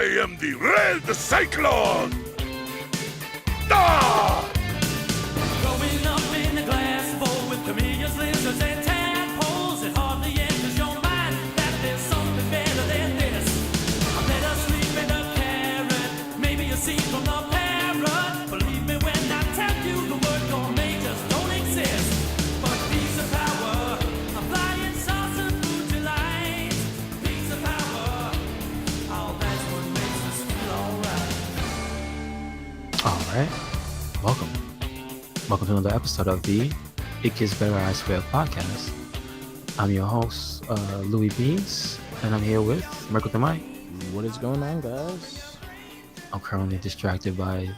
am the Red Cyclone! Ah! Growing up in a glass bowl with chameleons, lizards, and tadpoles, it hardly enters your mind that there's something better than this. I let her sleep in a carrot, maybe a seed from the parrot. Believe me when I tell you the word gourmet just don't exist. But piece of power, a flying saucer food delight. Piece of power, oh, that's what makes us feel alright. Alright, welcome. Welcome to another episode of the It Gets Better I Swear podcast. I'm your host, LouieBeans, and I'm here with MercwiththeMic. What is going on, guys? I'm currently distracted by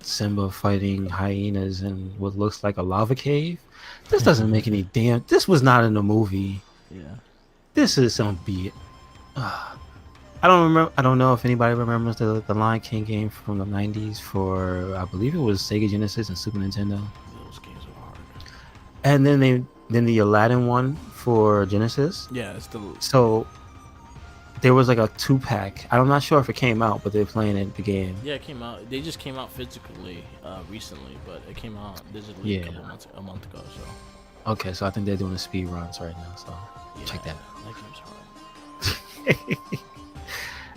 Simba fighting hyenas in what looks like a lava cave. This doesn't make any damn... This was not in the movie. Yeah. This is some beat. I don't remember. I don't know if anybody remembers the Lion King game from the 90s for, I believe it was Sega Genesis and Super Nintendo. Those games are hard. And then the Aladdin one for Genesis. Yeah, it's the... So there was like a 2-pack. I'm not sure if it came out, but they're playing it the game. Yeah, it came out. They just came out physically recently, but it came out digitally a month ago. So. Okay, so I think they're doing the speed runs right now. So Yeah, check that out. That game's hard.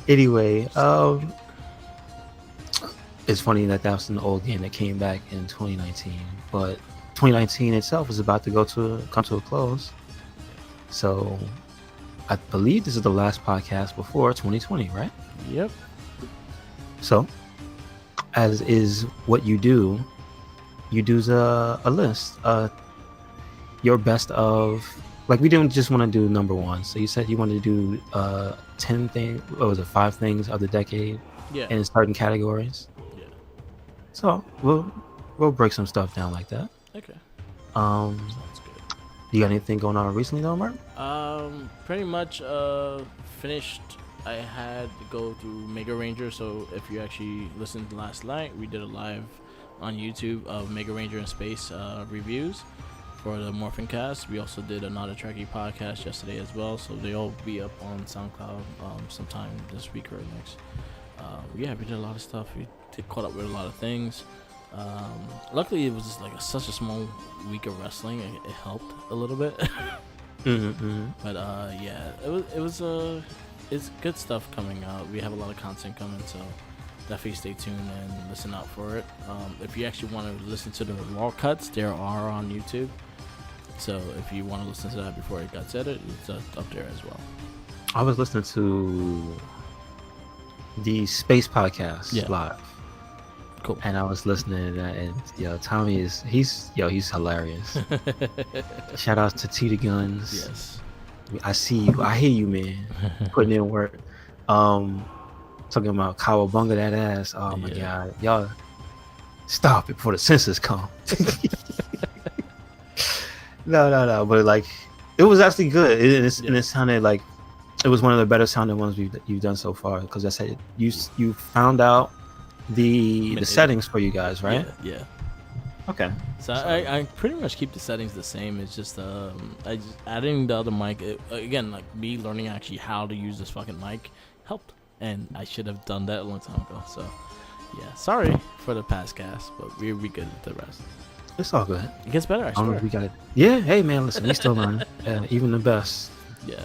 Anyway, it's funny that was an old game that came back in 2019, but 2019 itself is about to come to a close. So I believe this is the last podcast before 2020, right? Yep. So, as is what you do a list. Your best of, like, we didn't just want to do number one. So you said you wanted to do 10 things, what was it, 5 things of the decade? Yeah. In certain categories. Yeah. So we'll break some stuff down like that. Okay. Sounds good. You got anything going on recently though, Mark? Pretty much finished. I had to go through Mega Ranger, so if you actually listened last night, we did a live on YouTube of Mega Ranger in Space reviews for the Morphin Cast. We also did another Trekkie podcast yesterday as well, so they'll be up on SoundCloud sometime this week or next. Yeah, we did a lot of stuff. We caught up with a lot of things. Luckily, it was just like such a small week of wrestling. It helped a little bit. But yeah, it's good stuff coming out. We have a lot of content coming, so definitely stay tuned and listen out for it. If you actually want to listen to the raw cuts, there are on YouTube. So if you want to listen to that before it gets edited, it's up there as well. I was listening to the Space Podcast live. Cool. And I was listening to that, and Tommy he's hilarious. Shout out to T the Guns. Yes. I see you. I hear you, man. Putting in work. Talking about Cowabunga that ass. Oh my god, y'all stop it before the censors come. No. But like, it was actually good. And it sounded like it was one of the better sounding ones you've done so far. Because I said you found out the settings for you guys, right? Yeah. Okay. So I pretty much keep the settings the same. It's just I just adding the other mic again, like me learning actually how to use this fucking mic helped, and I should have done that a long time ago. So yeah, sorry for the past cast, but we'll be good with the rest. It's all good. It gets better, I swear. We got it. Yeah. Hey man, listen, we still learning. Even the best. Yeah.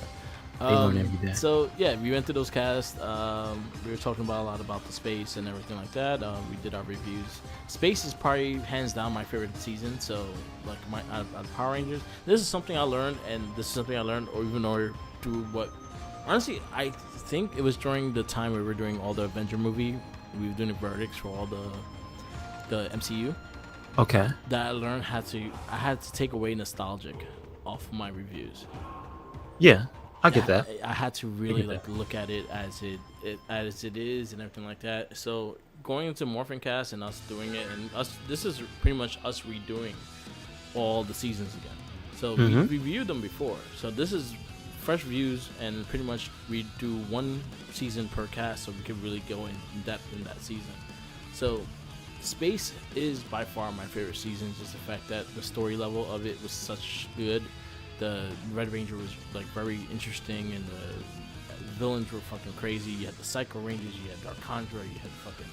They learn every day. So yeah, we went through those casts. We were talking about a lot about the space and everything like that. We did our reviews. Space is probably hands down my favorite season. So like my out of Power Rangers, this is something I learned, and this is something I learned, or even through what. Honestly, I think it was during the time we were doing all the Avenger movie. We were doing the verdicts for all the MCU. Okay. That I learned I had to take away nostalgic off my reviews. Yeah. I get that. I had to really look at it as it is and everything like that. So going into Morphin Cast and us doing it, and this is pretty much us redoing all the seasons again. So we reviewed them before. So this is fresh views, and pretty much we do one season per cast, so we can really go in depth in that season. So Space is by far my favorite season, just the fact that the story level of it was such good. The Red Ranger was like very interesting, and villains were fucking crazy. You had the Psycho Rangers, you had Dark Conjurer, you had fucking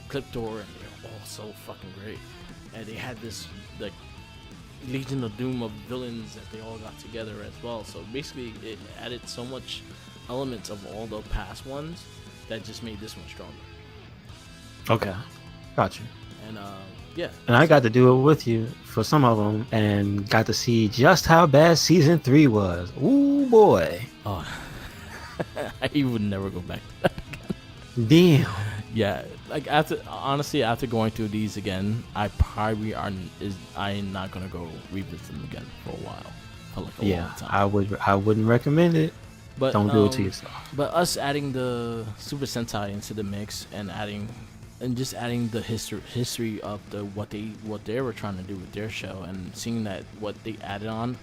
Cliptor, and they're all so fucking great. And they had this like Legion of Doom of villains that they all got together as well. So basically, it added so much elements of all the past ones that just made this one stronger. Okay, got you. And yeah. And I got to do it with you for some of them, and got to see just how bad season 3 was. Ooh boy. Oh, I would never go back to that again. Damn. Yeah, like after going through these again, I probably I'm not gonna go revisit them again for a while, for like a long time. I wouldn't recommend it. But don't do it to yourself. But us adding the Super Sentai into the mix and adding the history of what they were trying to do with their show, and seeing that what they added on,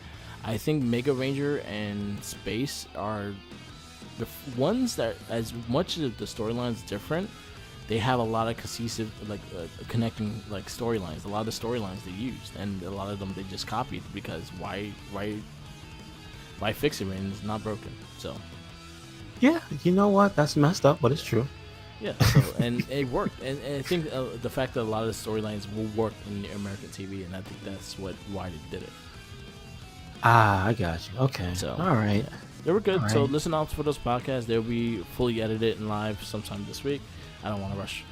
I think Mega Ranger and Space are the ones that, as much as the storyline's different, they have a lot of cohesive, like connecting like storylines. A lot of the storylines they used, and a lot of them they just copied, because why fix it when it's not broken? So yeah, you know what? That's messed up, but it's true. Yeah, so, and it worked, and I think the fact that a lot of the storylines will work in American TV, and I think that's why they did it. Ah, I got you. Okay, so all right, yeah, they were good. All So right. listen out for those podcasts. They'll be fully edited and live sometime this week. I don't want to rush.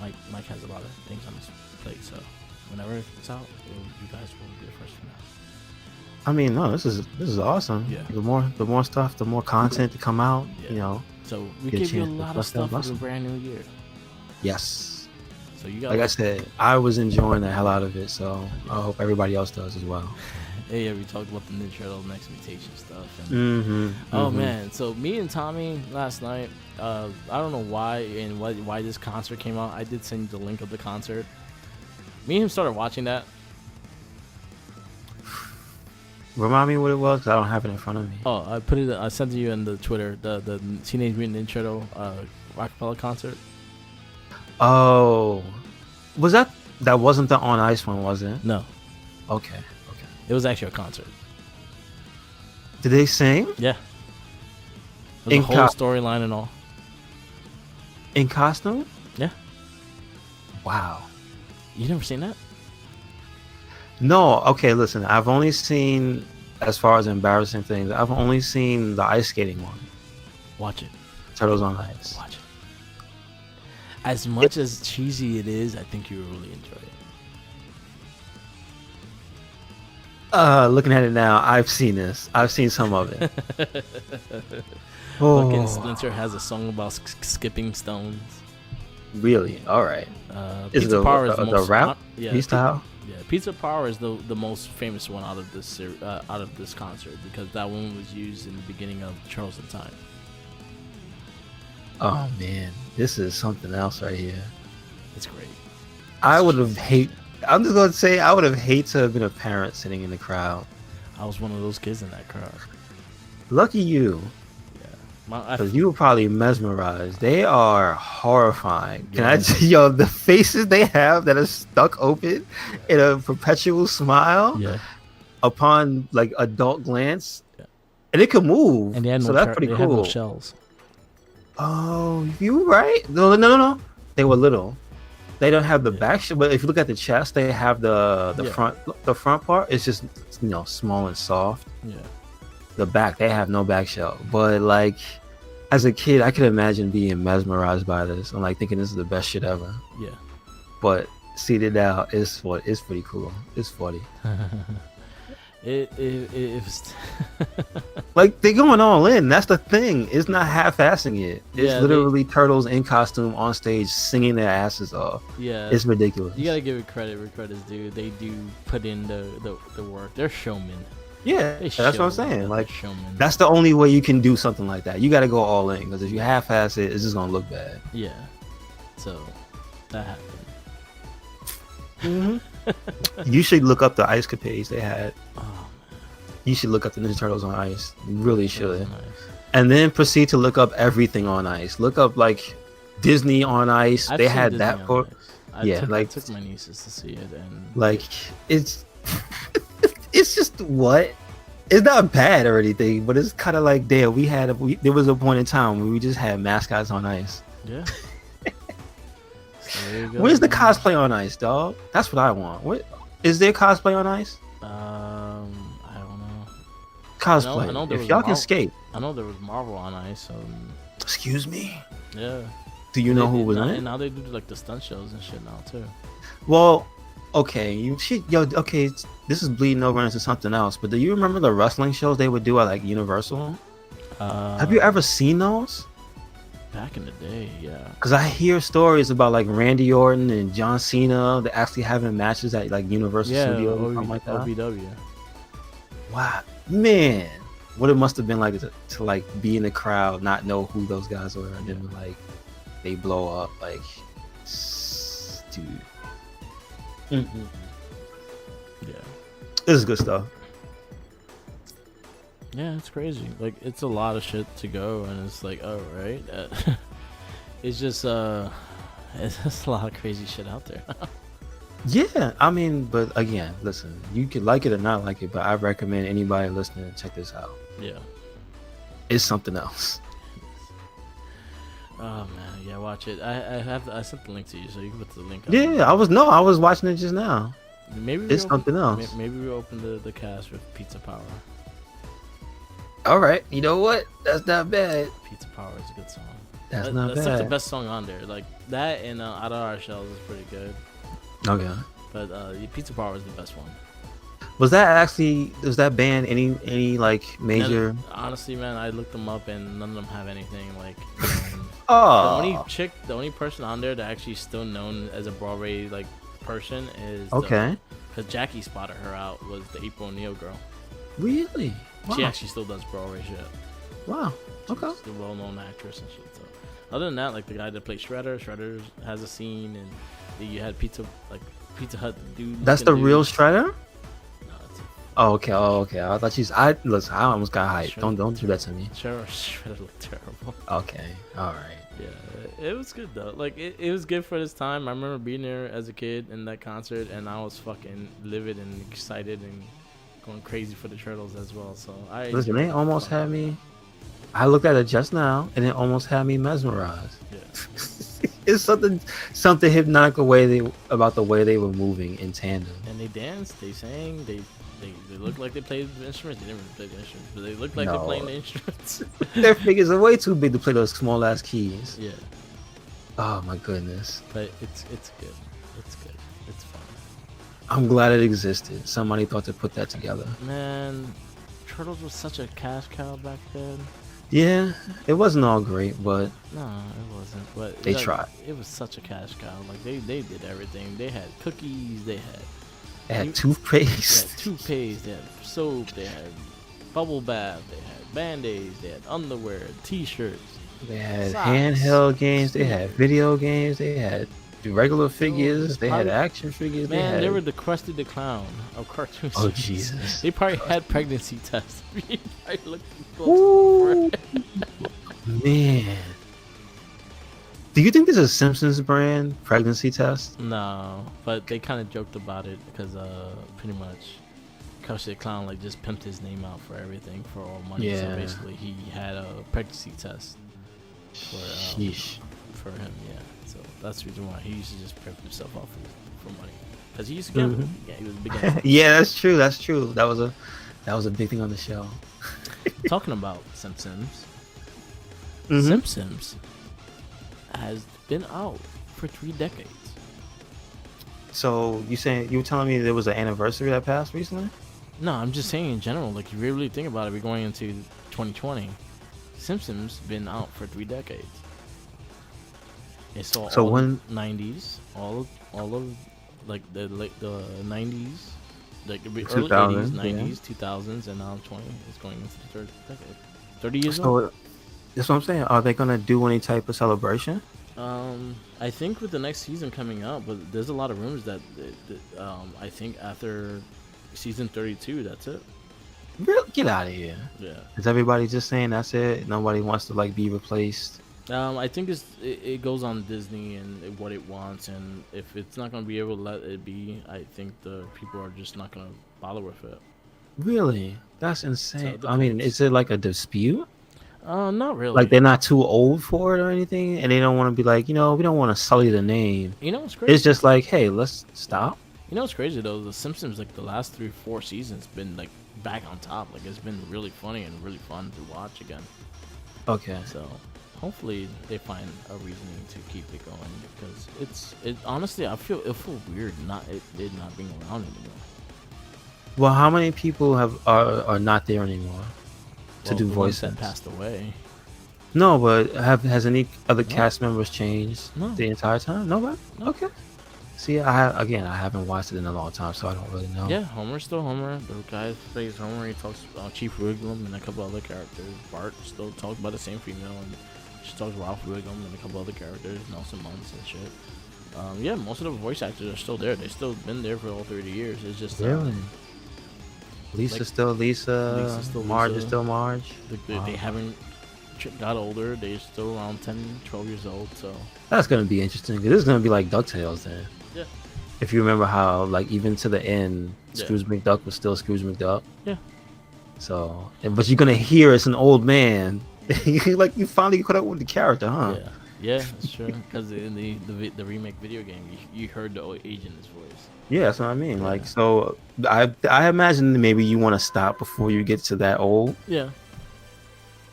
Mike has a lot of things on his plate, so whenever it's out, you guys will be the first to know. I mean, no, this is awesome. Yeah. The more stuff, the more content to come out. Yeah. You know. So we Get a give you a chance to lot of bust that stuff for the muscle. brand new year. Yes. So you got, Like I said, I was enjoying the hell out of it, so I hope everybody else does as well. yeah, we talked about the Ninja Turtle Next Mutation stuff. And oh man, so me and Tommy last night, I don't know why and why this concert came out. I did send you the link of the concert. Me and him started watching that. Remind me what it was, 'cause I don't have it in front of me. Oh, I sent it you in the Twitter, the Teenage Mutant Ninja Turtle Rockefeller concert. Oh, was that wasn't the On Ice one, was it? No, Okay. it was actually a concert. Did they sing Yeah, with In the whole storyline and all. in costume? Yeah, Wow. you never seen that? No. Okay. Listen, I've only seen, as far as embarrassing things, I've only seen the ice skating one. Watch it. Turtles on Ice. Watch it. As much as cheesy it is, I think you will really enjoy it. Looking at it now, I've seen this. I've seen some of it. Fucking Splinter has a song about skipping stones. Really? All right. Is Pizza it Power is the most rap? yeah, Freestyle? Yeah, Pizza Power is the most famous one out of this concert, because that one was used in the beginning of Charles in Time. Oh man, this is something else right here. It's great. I'm just gonna say I would have hated to have been a parent sitting in the crowd. I was one of those kids in that crowd. Lucky you, because you were probably mesmerized. They are horrifying. Can I tell you, the faces they have that are stuck open in a perpetual smile upon like adult glance, and it could move. And they had so that's pretty they cool. had no shells. Oh, you were right. No. They were little. They don't have the back shell, but if you look at the chest, they have the front. The front part is just small and soft. Yeah. The back, they have no back shell. But like, as a kid, I could imagine being mesmerized by this and like thinking this is the best shit ever. Yeah. But see it now, it's pretty cool. It's funny. It's Like, they're going all in. That's the thing. It's not half-assing it. It's literally turtles in costume on stage singing their asses off. Yeah. It's ridiculous. You gotta give it credit where credit's due. They do put in the work. They're showmen. Yeah, that's what I'm saying. Like, showmen. that's the only way you can do something like that. You got to go all in, because if you half-ass it, it's just gonna look bad. Yeah. So that happened. You should look up the ice capades they had. Oh, man. You should look up the Ninja Turtles on Ice. You really should. Nice. And then proceed to look up everything on ice. Look up like Disney on Ice. I've they seen had Disney that on for Ice. I took my nieces to see it, and like it's it's just what It's not bad or anything, but it's kind of like, damn, there was a point in time where we just had mascots on ice. Yeah. So there you go, Where's the man. cosplay on ice, dog? That's what I want. What is there cosplay on ice? I don't know. Cosplay. I know there If was y'all can Marvel. skate. I know there was Marvel on ice. Excuse me. Yeah. Do you know who was in And it? now they do like the stunt shows and shit now too. Well, okay, okay. This is bleeding over into something else. But do you remember the wrestling shows they would do at like Universal? Have you ever seen those? Back in the day, yeah. Because I hear stories about like Randy Orton and John Cena. They're actually having matches at like Universal Studios or something like that. OVW. Wow, man, what it must have been like to like be in the crowd, not know who those guys were, and then like they blow up, like, dude. Mm-hmm. Yeah. This is good stuff. Yeah, it's crazy. Like, it's a lot of shit to go, and it's like, oh, right. It's just a lot of crazy shit out there. Yeah, I mean, but again, listen, you could like it or not like it, but I recommend anybody listening to check this out. Yeah. It's something else. Oh man, yeah, watch it. I sent the link to you, so you can put the link up. Yeah, I was watching it just now. Maybe It's something else. Maybe we open the cast with Pizza Power. All right, you know what? That's not bad. Pizza Power is a good song. That's That's like the bad. best song on there. Like that and Out of Our Shells is pretty good. Okay. But Pizza Power is the best one. Was that band any like major? Honestly, man, I looked them up and none of them have anything like. Oh. The only person on there that actually is still known as a Broadway like person is Okay. Because Jackie spotted her out was the April O'Neil girl. Really? Wow. She actually still does Broadway shit. Wow. Okay. She's a well-known actress and shit. So, other than that, like the guy that played Shredder has a scene, and you had Pizza Hut dude. That's the real dude. Shredder? No, it's Oh, okay. I thought listen, I almost got hyped. Shredder. Don't do that to me. Shredder looked terrible. Okay. All right. Yeah, it was good though. Like it was good for this time. I remember being there as a kid in that concert, and I was fucking livid and excited and going crazy for the Turtles as well. So Listen, they almost had me. I looked at it just now, and it almost had me mesmerized. Yeah. It's something hypnotic about the way they were moving in tandem. And they danced, they sang, they looked like they played the instruments. They didn't really play the instruments, but they looked like they're playing the instruments. Their fingers are way too big to play those small ass keys. Yeah. Oh my goodness. But it's good. It's good. It's fun. I'm glad it existed. Somebody thought to put that together. Man, Turtles was such a cash cow back then. Yeah, it wasn't all great, but No, it wasn't. But they tried. It was such a cash cow. Like they did everything. They had cookies. They had toothpaste. toothpaste. They had soap. They had bubble bath. They had band-aids. They had underwear, t-shirts. They had socks, handheld games. They had video games. They had regular figures. They had action figures. Man, they were the Krusty the Clown of cartoons. Oh Jesus! They probably had pregnancy tests. Ooh, man. Do you think there's a Simpsons brand pregnancy test? No, but they kind of joked about it because pretty much Krusty the Clown like just pimped his name out for everything for all money. Yeah. So basically, he had a pregnancy test for him. Yeah. So that's the reason why he used to just pimp himself off for money because he used to gamble. Mm-hmm. Yeah, he was a big gambler. Yeah, that's true. That's true. That was a big thing on the show. Talking about Simpsons. Mhm. Simpsons has been out for 3 decades. So you were telling me there was an anniversary that passed recently? No, I'm just saying in general. Like, you really think about it, we're going into 2020. Simpsons been out for 3 decades. It's all when 90s, all of like the 90s, like the early 2000s, 80s, 90s, 2000s, and now 20 is going into the third decade. 30 years old. So that's what I'm saying. Are they gonna do any type of celebration? I think with the next season coming out, but there's a lot of rumors that I think after season 32, that's it. Really? Get out of here. Yeah. Is everybody just saying that's it? Nobody wants to like be replaced? I think it goes on Disney and what it wants, and if it's not gonna be able to let it be, I think the people are just not gonna bother with it. Really? That's So insane. it I mean, depends. is it like a dispute? Not Like really. they're not too old for it or anything, and they don't want to be like, we don't want to sully the name. You know what's It's crazy? just like, hey, let's stop. You know what's crazy though? The Simpsons, like the last 3, 4 seasons, been like back on top. Like it's been really funny and really fun to watch again. Okay. So hopefully they find a reasoning to keep it going because it honestly I feel weird it not being around anymore. Well, how many people are not there anymore to Well, do the ones that voices? passed away. No, but has any other No, cast members changed no, the entire time? Nobody. no. Okay. See, I haven't watched it in a long time, so I don't really know. Yeah, Homer's still Homer. The guy who plays Homer, he talks about Chief Wiggum and a couple other characters. Bart still talks about the same female, and she talks Ralph Wiggum and a couple other characters, Nelson Muntz and shit. Yeah, most of the voice actors are still there. They've still been there for all 30 years. It's just Really? Lisa's like, still Lisa. Lisa's still Marge is Lisa. still Marge. they Wow. haven't got older. They're still around 10, 12 years old. So That's gonna be interesting. 'Cause this is gonna be like DuckTales then. yeah, If you remember how, like, even to the end, Yeah. Scrooge McDuck was still Scrooge McDuck. yeah. So, but you're gonna hear it's an old man. Like you finally caught up with the character, huh? Yeah, that's true. Because in the remake video game, you heard the old age in his voice. Yeah, that's what I mean. Yeah. Like, so I imagine maybe you want to stop before you get to that old, Yeah,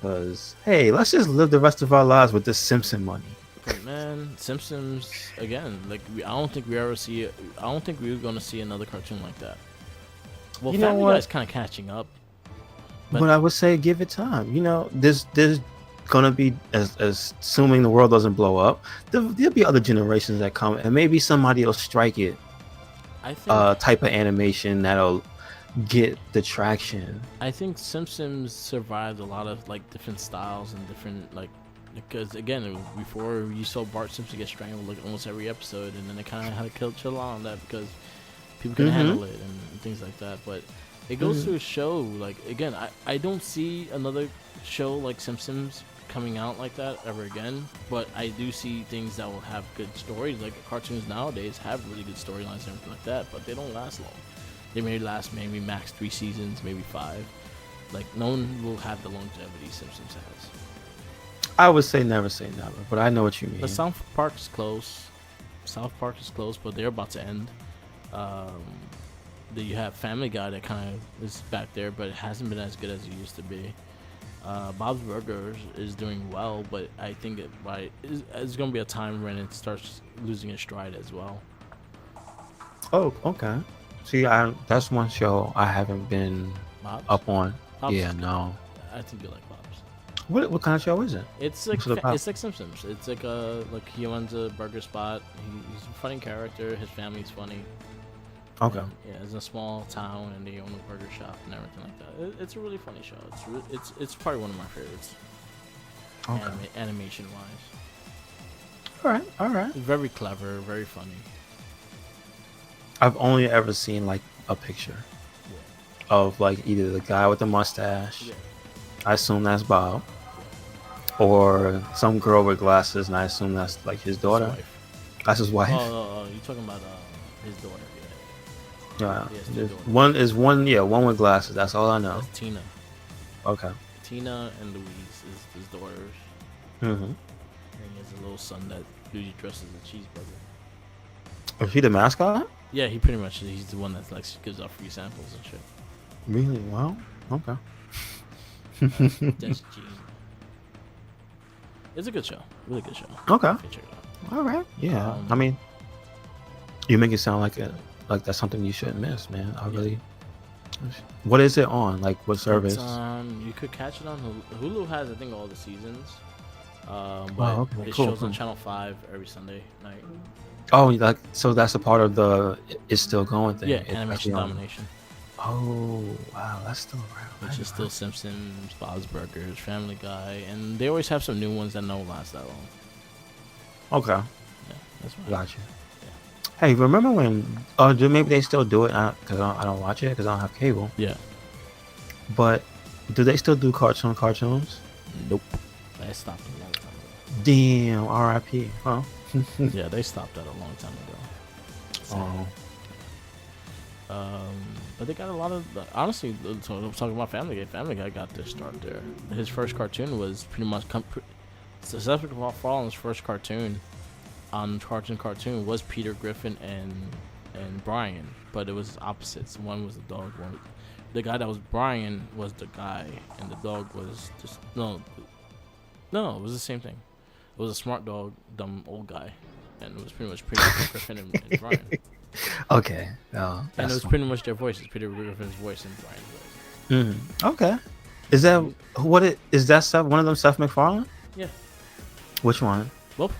because hey, let's just live the rest of our lives with this Simpson money. but man, Simpsons again. Like I don't think we ever see it. I don't think we're gonna see another cartoon like that. Well, You know Family what? Guy's kind of catching up. But I would say give it time. There's gonna be, as assuming the world doesn't blow up, there'll be other generations that come, and maybe somebody will strike it I think type of animation that'll get the traction. I think Simpsons survived a lot of like different styles and different like because again before you saw Bart Simpson get strangled like almost every episode, and then they kind of had to chill out on that because people couldn't handle it and things like that. But it goes to a show like again I don't see another show like Simpsons coming out like that ever again, but I do see things that will have good stories. Like cartoons nowadays have really good storylines and everything like that, but they don't last long. They may last maybe max 3 seasons, maybe 5. Like no one will have the longevity Simpsons has. I would say never say never, but I know what you mean. But South Park is close. South Park is close, but they're about to end. Then you have Family Guy that kind of is back there, but it hasn't been as good as it used to be. Bob's Burgers is doing well, but I think it's going to be a time when it starts losing its stride as well. Oh, okay. See, that's one show I haven't been Bob's? up on. Bob's Yeah, is good. no. I think you like Bob's. What kind of show is it? It's like What's it about? it's like Simpsons. It's like he owns a burger spot. He's a funny character. His family's funny. Okay. And, yeah, it's a small town, and they own a burger shop and everything like that. It's a really funny show. It's probably one of my favorites. Okay. Animation wise, All right. All right. very clever, very funny. I've only ever seen like a picture of like either the guy with the mustache. Yeah. I assume that's Bob, or some girl with glasses, and I assume that's like his daughter. His wife. That's his wife. Oh, you're talking about his daughter. Yeah. Yes, the There's daughter. one with glasses. That's all I know. That's Tina. Okay. Tina and Louise is his daughters. Mm-hmm. And he has a little son that usually dresses as a cheeseburger. Is he the mascot? Yeah, he's the one that like gives out free samples and shit. Really? Well, okay. That's Gene. It's a good show. Really good show. Okay. You should check it out. All right. Yeah. Um, I mean, you make it sound like that's something you shouldn't miss, man. I really. What is it on? Like what service? It's on, you could catch it on Hulu. Hulu has I think all the seasons. But okay, it cool, shows on cool. Channel 5 every Sunday night. Oh, like so that's a part of the it's still going thing. Yeah, It's Animation actually on- Domination. Oh wow, that's still around. Which is still Simpsons, Bob's Burgers, Family Guy, and they always have some new ones that don't last that long. Okay. Yeah, that's why. Gotcha. Hey, remember when? Maybe they still do it because I don't watch it because I don't have cable. Yeah. But do they still do cartoons? Nope. They stopped a long time ago. Damn, R.I.P. Huh? Yeah, they stopped that a long time ago. Oh. But they got a lot of honestly. So I'm talking about Family Guy. Family Guy got their start there. His first cartoon was pretty much Seth MacFarlane's first cartoon on Cartoon was Peter Griffin and Brian, but it was opposites. One was the dog. The guy that was Brian was the guy, and the dog was just no. It was the same thing. It was a smart dog, dumb old guy, and it was pretty much Peter Griffin and Brian. Okay. Oh, And it was pretty much their voices, Peter Griffin's voice and Brian's voice. Okay. Is that what it is? That stuff? One of them, Seth MacFarlane? Yeah. Which one? Both?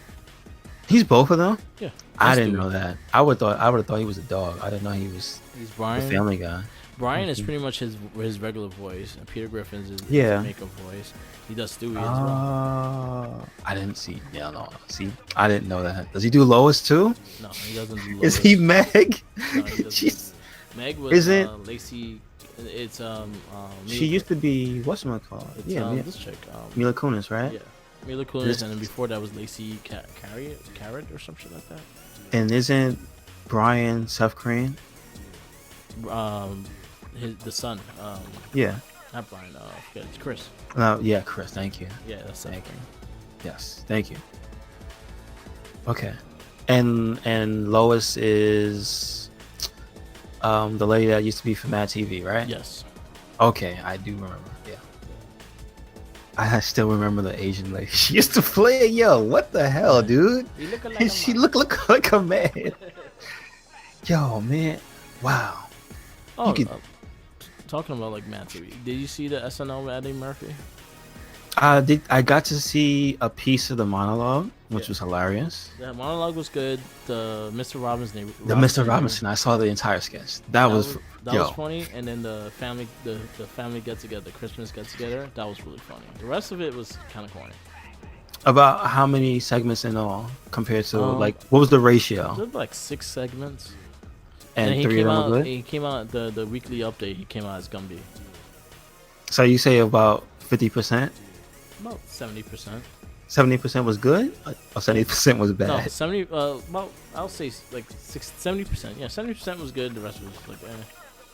He's both of them. Yeah. I didn't know that. I would have thought he was a dog. I didn't know he was He's the Brian. Family Guy. Brian is pretty much his regular voice, and Peter Griffin's his makeup voice. He does Stewie as well. I didn't see. Yeah, no. See, I didn't know that. Does he do Lois too? No, he doesn't do Lois. Is he Meg? No, he doesn't. She's- Meg was Isn't- Lacey. It's She used to be whatchamacallit? It's, Yeah, this chick. Mila Kunis, right? Yeah, Mila Kunis, and then before that was Lacey Carrot or some shit like that. And isn't Brian Seth Green? The son. Yeah. Not Brian. Yeah, it's Chris. Yeah, Chris. Thank you. Yeah, that's Seth Thank Green. Yes, thank you. Okay, and Lois is the lady that used to be from Mad TV, right? Yes. Okay, I do remember. Yeah, I still remember the Asian lady. She used to play. Yo, what the hell, dude? You look like She looked like a man. Yo, man, wow. Oh, could- talking about like Matt TV. Did you see the SNL with Eddie Murphy? I got to see a piece of the monologue, which was hilarious. The monologue was good. The Mr. Robinson. The Mr. Robinson, I saw the entire sketch. That was funny, and then the family get together, the Christmas get together, that was really funny. The rest of it was kind of corny. About how many segments in all compared to like what was the ratio? There was like 6 segments, And he 3 came of them out. were good. He came out the weekly update. He came out as Gumby. So you say about 50%, About 70%. 70% was good, or 70% was No, bad? 70. Well, I'll say like 70%. Yeah, 70% was good. The rest was like,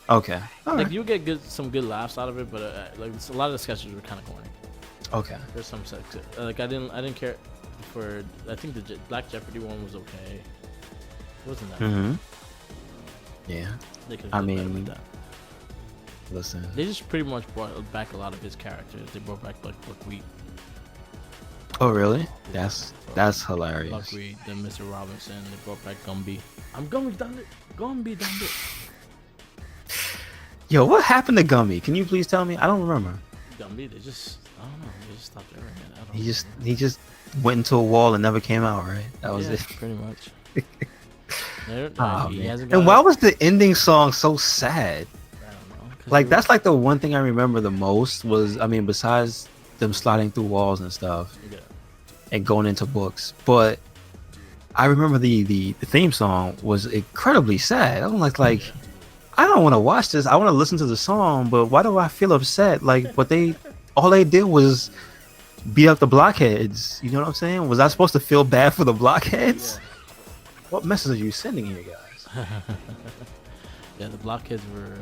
Okay, all like right. you get some good laughs out of it, but like a lot of the sketches were kind of corny. Okay, There's some sex. Like I didn't care for. I think the Black Jeopardy one was okay. It wasn't that. mm-hmm. Yeah, They could I have done better mean, with that. listen. They just pretty much brought back a lot of his characters. They brought back like Buckwheat, Oh really? That's hilarious. Buckwheat, then Mr. Robinson. They brought back Gumby. I'm Gumby done it. Gumby done it. Yo, what happened to Gummy? Can you please tell me? I don't remember. Gumby, they just I don't know. They just stopped airing it. I don't He just went into a wall and never came out, right? That was yeah, it. pretty much. Oh, He man. hasn't And got why it. was the ending song so sad? I don't know. 'Cause Like it that's like the one thing I remember the most was, I mean, besides them sliding through walls and stuff yeah. and going into books, but I remember the theme song was incredibly sad. I'm like I don't want to watch this. I want to listen to the song, but why do I feel upset? Like what all they did was beat up the blockheads. You know what I'm saying? Was I supposed to feel bad for the blockheads? Yeah. What message are you sending here, guys? Yeah, the blockheads were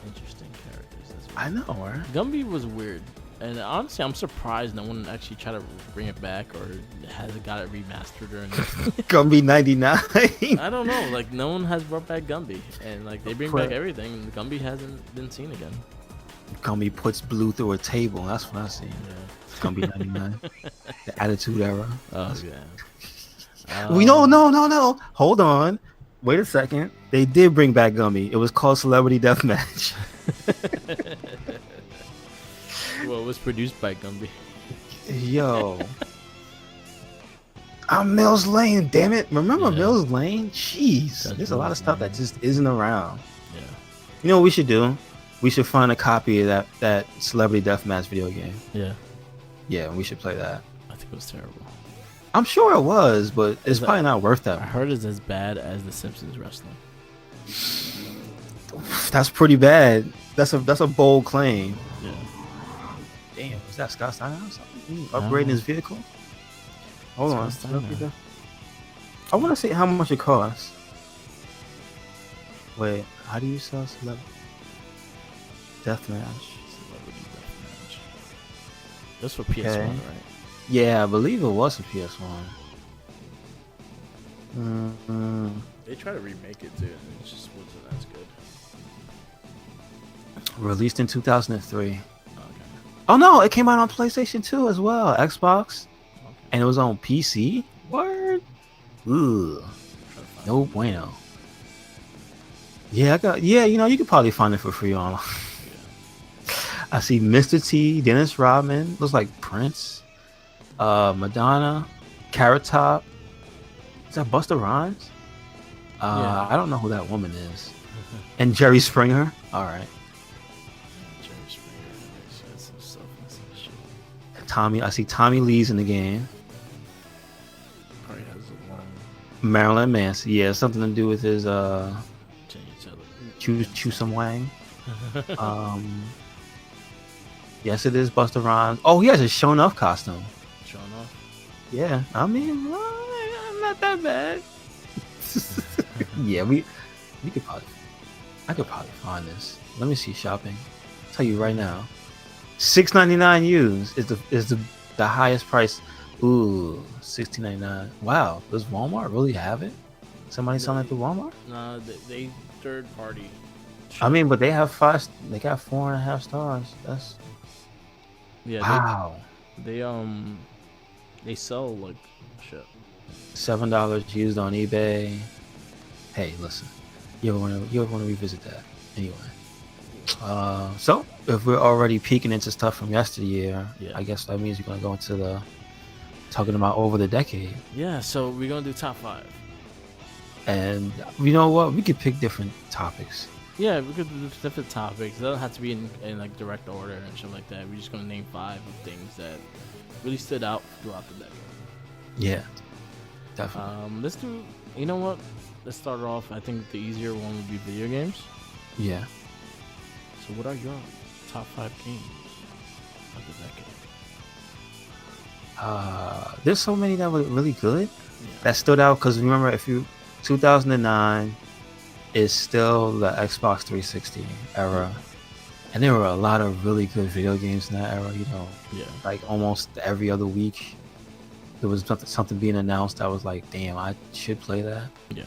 interesting characters as well. I know, right? Gumby was weird, and honestly, I'm surprised no one actually tried to bring it back or has got it remastered or anything. Gumby 99. I don't know. Like no one has brought back Gumby, and like they bring back everything, and Gumby hasn't been seen again. Gumby puts blue through a table. That's what I see. Yeah. Gumby 99. The Attitude Era. Oh yeah. We no. Hold on. Wait a second. They did bring back Gumby. It was called Celebrity Deathmatch. Well, it was produced by Gumby. Yo. I'm Mills Lane, damn it. Remember Yeah. Mills Lane? Jeez. That's There's a lot of Mills stuff Lane. that just isn't around. Yeah. You know what we should do? We should find a copy of that Celebrity Deathmatch video game. Yeah. Yeah, we should play that. I think it was terrible. I'm sure it was, but it's probably not worth I that. heard it's as bad as the Simpsons wrestling. That's pretty bad. That's a bold claim. Yeah. Damn, is that Scott Steiner or something? No. Upgrading his vehicle? Hold on. Scott Steiner. I want to see how much it costs. Wait, how do you spell celebrity? Deathmatch. Celebrity Deathmatch. That's for PS1, Okay. right? Yeah, I believe it was a PS1. Mm-hmm. They try to remake it too, and it just wasn't as good. Released in 2003. Okay. Oh no, it came out on PlayStation 2 as well, Xbox, Okay. and it was on PC. Word. Ugh. Try to find No it. bueno. Yeah, you know, you could probably find it for free online. Yeah. I see Mr. T, Dennis Rodman, looks like Prince, Madonna, Carrot Top. Is that Busta Rhymes? Yeah. I don't know who that woman is. And Jerry Springer. All right. Jerry Springer. That's some stuff and some shit. Tommy. I see Tommy Lee's in the game. Probably has a long Marilyn Manson. Yeah, something to do with his change each other. Chu Sum Wang. Yes, it is Busta Rhymes. Oh, he has a shown off costume. Showing off. Yeah, I mean, not that bad. Yeah, we could probably. I could probably find this. Let me see shopping. I'll tell you right now, $6.99 used is the highest price. Ooh, $16.99. Wow, does Walmart really have it? Somebody selling it to Walmart? Nah, they third party. I mean, but they have 5. They got 4.5 stars. That's Yeah. wow. They sell like shit. $7 used on eBay. Hey, listen, you ever want to revisit that anyway? So if we're already peeking into stuff from yesteryear, Yeah. I guess that means we're gonna go into the talking about over the decade. Yeah. So we're gonna do top 5. And you know what? We could pick different topics. Yeah, we could do different topics. It doesn't have to be in like direct order and stuff like that. We're just gonna name 5 of things that really stood out throughout the decade. Yeah, definitely. Let's do. You know what? Let's start off. I think the easier one would be video games. Yeah. So, what are your top 5 games of the decade? There's so many that were really good Yeah. that stood out because remember, 2009 is still the Xbox 360 era, and there were a lot of really good video games in that era. You know, Yeah. like almost every other week there was something being announced. I was like, damn, I should play that. Yeah.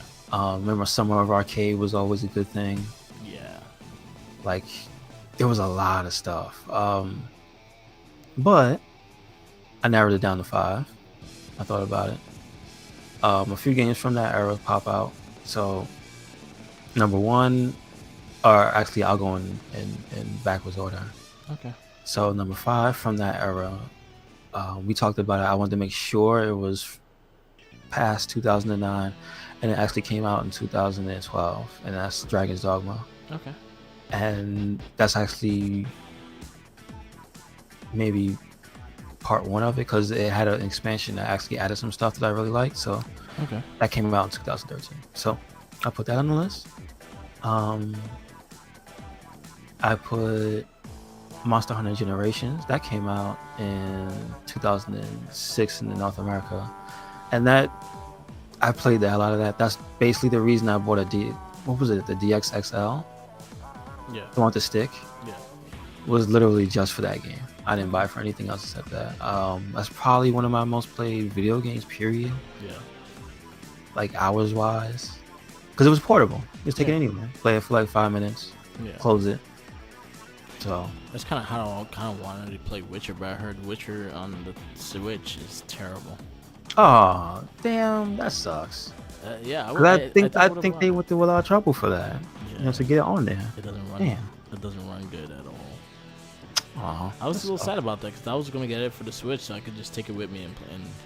Remember, Summer of Arcade was always a good thing. Yeah. Like, there was a lot of stuff. But I narrowed it down to 5. I thought about it. A few games from that era pop out. So, number 1, or actually, I'll go in backwards order. Okay. So, number 5 from that era, we talked about it. I wanted to make sure it was past 2009, and it actually came out in 2012, and that's Dragon's Dogma. Okay. And that's actually maybe part 1 of it because it had an expansion that actually added some stuff that I really liked. So Okay. that came out in 2013. So I put that on the list. I put Monster Hunter Generations. That came out in 2006 in North America, and that I played the hell out of that. That's basically the reason I bought the DXXL, Yeah. the one with the stick. Yeah. Was literally just for that game. I didn't buy it for anything else except that. That's probably one of my most played video games, period. Yeah. Like hours wise, because it was portable. Just take Yeah. it anywhere, play it for like 5 minutes, Yeah. close it. So That's kind of how I kind of wanted to play Witcher, but I heard Witcher on the Switch is terrible. oh damn, that sucks. Yeah. Because I think would've they won. went through a lot of trouble for that. Yeah. You know, to get it on there. It doesn't run. Damn. It doesn't run good at all. Aw, I was that a little sucks. sad about that because I was gonna get it for the Switch so I could just take it with me and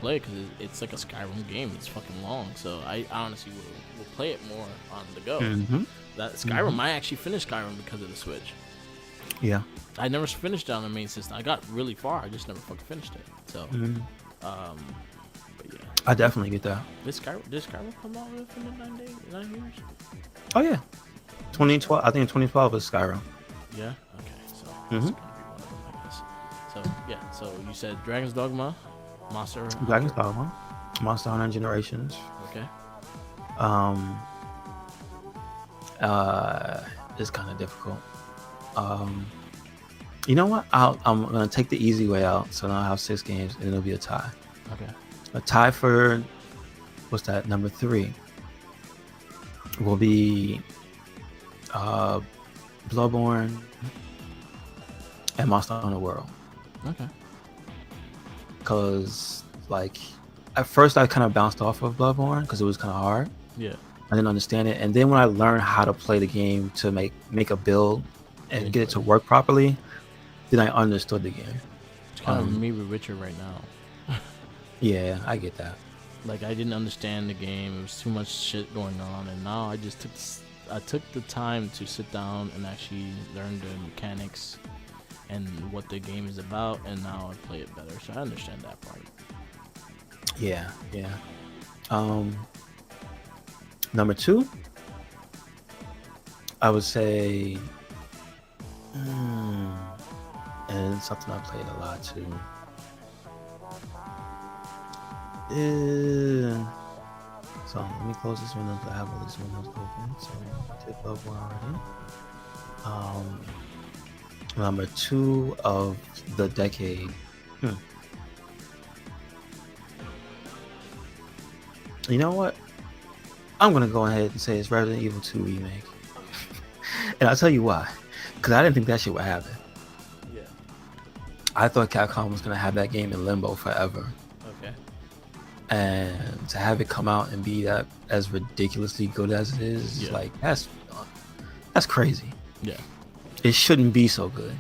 play because it's like a Skyrim game. It's fucking long, so I honestly will play it more on the go. Mhm. That Skyrim, I actually finished Skyrim because of the Switch. Yeah. I never finished it on the main system. I got really far. I just never fucking finished it. So, Mhm. but yeah. I definitely get that. Did Skyrim come out within the 9 years? Oh yeah. 2012. I think 2012 was Skyrim. Yeah. Okay. So Mhm. that's gonna be one of them, I guess. So yeah. So you said Dragon's Dogma, Monster. Dragon's Dogma, Monster Hunter Generations. Okay. It's kind of difficult. You know what? I'm gonna take the easy way out, so now I'll have 6 games, and it'll be a tie. Okay. A tie for what's that? Number 3 will be Bloodborne and Monster Hunter World. Okay. Because like at first I kind of bounced off of Bloodborne because it was kind of hard. Yeah. I didn't understand it, and then when I learned how to play the game to make a build and get it to work properly, then I understood the game. It's kind of me with Witcher right now. Yeah, I get that. Like I didn't understand the game. It was too much shit going on, and now I just took the time to sit down and actually learn the mechanics and what the game is about, and now I play it better. So I understand that part. Yeah. Number 2, I would say, and something I played a lot too. So let me close this window. I have all these windows open. So I did love one already. Number 2 of the decade. You know what? I'm gonna go ahead and say it's Resident Evil 2 remake, and I'll tell you why. Because I didn't think that shit would happen. Yeah. I thought Capcom was gonna have that game in limbo forever. Okay. And to have it come out and be that as ridiculously good as it is, like that's crazy. Yeah. It shouldn't be so good.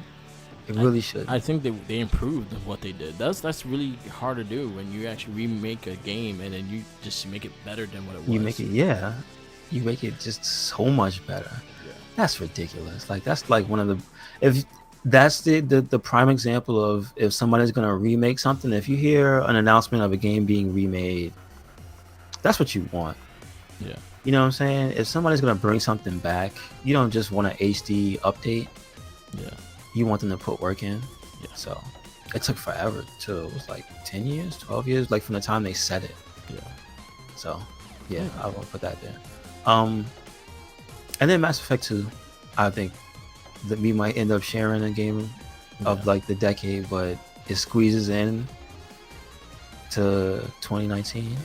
It really should. I think they improved what they did. That's really hard to do when you actually remake a game and then you just make it better than what it was. You make it just so much better. Yeah. That's ridiculous. Like that's like one of the, if that's the prime example of if somebody's gonna remake something. If you hear an announcement of a game being remade, that's what you want. Yeah. You know what I'm saying? If somebody's gonna bring something back, you don't just want an HD update. Yeah. You want them to put work in. Yeah. So it took forever too. It was like 10 years, 12 years, like from the time they said it. Yeah. So yeah, I will put that there. And then Mass Effect 2, I think that we might end up sharing a game of like the decade, but it squeezes in to 2019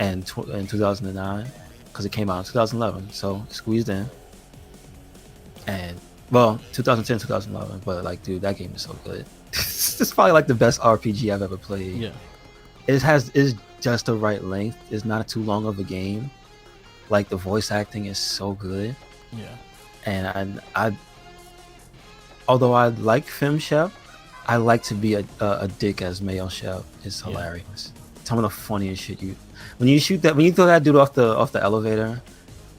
and 2009 because it came out in 2011, so it squeezed in. And well, 2010, 2011, but like, dude, that game is so good. It's probably like the best RPG I've ever played. Yeah. It's just the right length. It's not too long of a game. Like the voice acting is so good. Yeah. And I although I like Fem Chef, I like to be a dick as male chef. It's hilarious. Some of the funniest shit when you throw that dude off the elevator,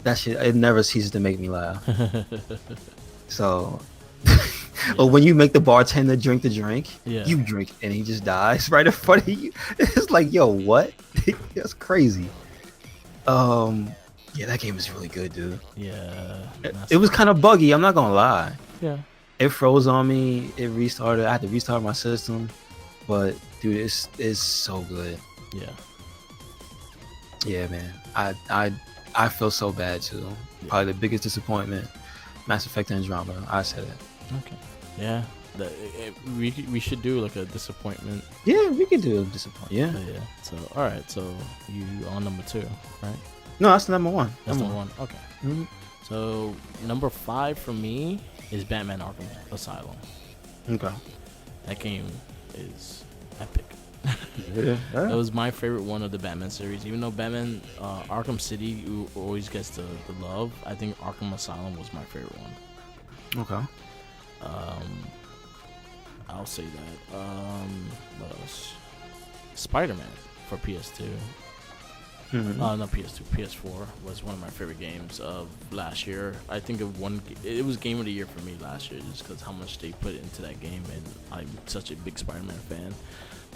that shit, it never ceases to make me laugh. So or when you make the bartender drink the drink, you drink and he just dies right in front of you. It's like, yo, what? That's crazy. Yeah, that game is really good, dude. Yeah. It was kind of buggy, I'm not gonna lie. Yeah. It froze on me, it restarted. I had to restart my system. But dude, it's so good. Yeah. Yeah, man. I feel so bad too. Yeah. Probably the biggest disappointment, Mass Effect Andromeda. I said it. Okay. Yeah. We should do like a disappointment. Yeah, we can do a disappointment. Yeah. Yeah. So all right. So you on number 2, right? No, that's number 1. That's number 1. Okay. Mm-hmm. So number 5 for me is Batman Arkham Asylum. Okay. That game is epic. Yeah. That was my favorite one of the Batman series. Even though Batman Arkham City always gets the love, I think Arkham Asylum was my favorite one. Okay. I'll say that. What else? Spider-Man for PS2. Mm-hmm. Not PS2, PS4 was one of my favorite games of last year. I think it was game of the year for me last year just because how much they put into that game, and I'm such a big Spider-Man fan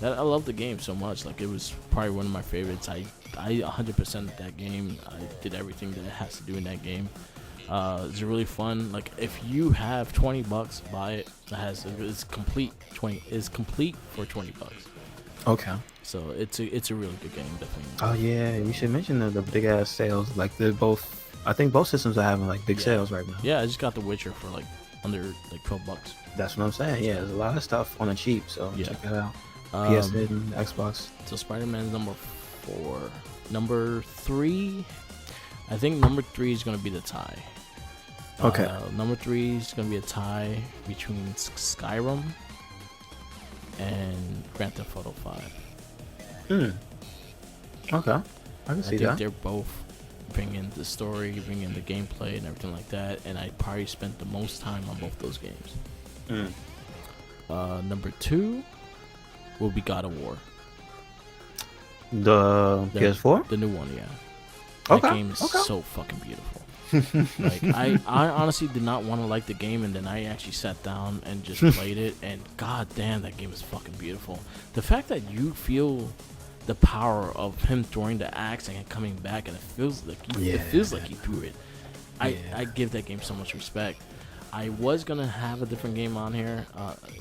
that I love the game so much. Like, it was probably one of my favorites. I 100% that game. I did everything that it has to do in that game. It's really fun. Like, if you have $20, buy it. It's complete for $20. Okay. So it's a really good game, definitely. Oh yeah, we should mention the big ass sales. Like, they're both I think both systems are having like big Yeah. sales right now. Yeah, I just got The Witcher for like under like $12. That's what I'm saying. Yeah, there's a lot of stuff on the cheap, so Yeah. check that out. Um, PS4, Xbox. So Spider-Man's number 4. Number 3, I think number 3 is gonna be the tie. Okay. Number 3 is gonna be a tie between Skyrim and Grand Theft Auto 5. Okay, I can I see think that. they're both bringing the story, bringing the gameplay, and everything like that. And I probably spent the most time on both those games. Number 2 will be God of War. The PS4. The new one, yeah. That Okay, game is okay. so fucking beautiful. Like I honestly did not want to like the game, and then I actually sat down and just played it, and god damn, that game is fucking beautiful. The fact that you feel the power of him throwing the axe and coming back, and it feels like he threw it. I give that game so much respect. I was gonna have a different game on here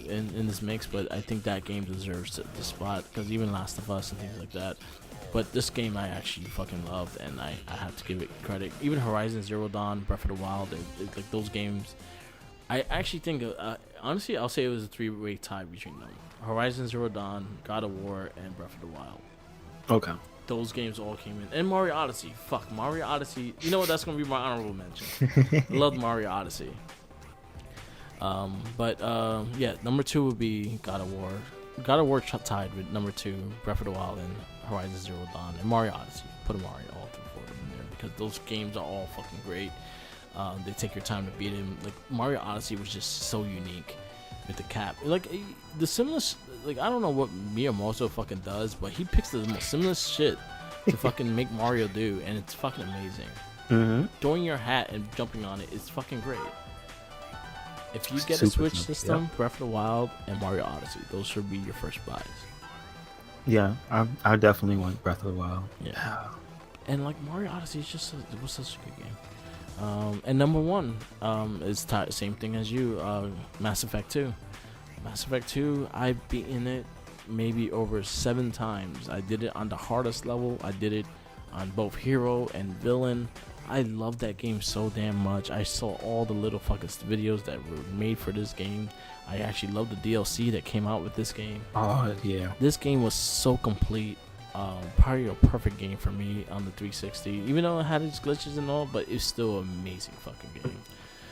in this mix, but I think that game deserves the spot, because even Last of Us and things like that. But this game I actually fucking loved, and I have to give it credit. Even Horizon Zero Dawn, Breath of the Wild, like those games, I actually think, honestly, I'll say it was a 3-way tie between them. Horizon Zero Dawn, God of War, and Breath of the Wild. Okay. Those games all came in. And Mario Odyssey. Fuck, Mario Odyssey. You know what? That's going to be my honorable mention. I love Mario Odyssey. Yeah, number 2 would be God of War. God of War tied with number 2, Breath of the Wild, and Horizon Zero Dawn, and Mario Odyssey. Put a Mario all through 4 of them in there, because those games are all fucking great. They take your time to beat them. Like, Mario Odyssey was just so unique with the cap. Like, the simplest, like, I don't know what Miyamoto fucking does, but he picks the most simplest shit to fucking make Mario do, and it's fucking amazing. Throwing your hat and jumping on it is fucking great. If you get a Switch system, Breath of the Wild and Mario Odyssey, those should be your first buys. Yeah, I definitely want Breath of the Wild. Yeah. And like Mario Odyssey is just it was such a good game. And number 1 is same thing as you, Mass Effect 2. Mass Effect 2, I've beaten it maybe over 7 times. I did it on the hardest level. I did it on both hero and villain. I love that game so damn much. I saw all the little fucking videos that were made for this game. I actually love the DLC that came out with this game. Oh, yeah. This game was so complete. Probably a perfect game for me on the 360. Even though it had its glitches and all, but it's still an amazing fucking game.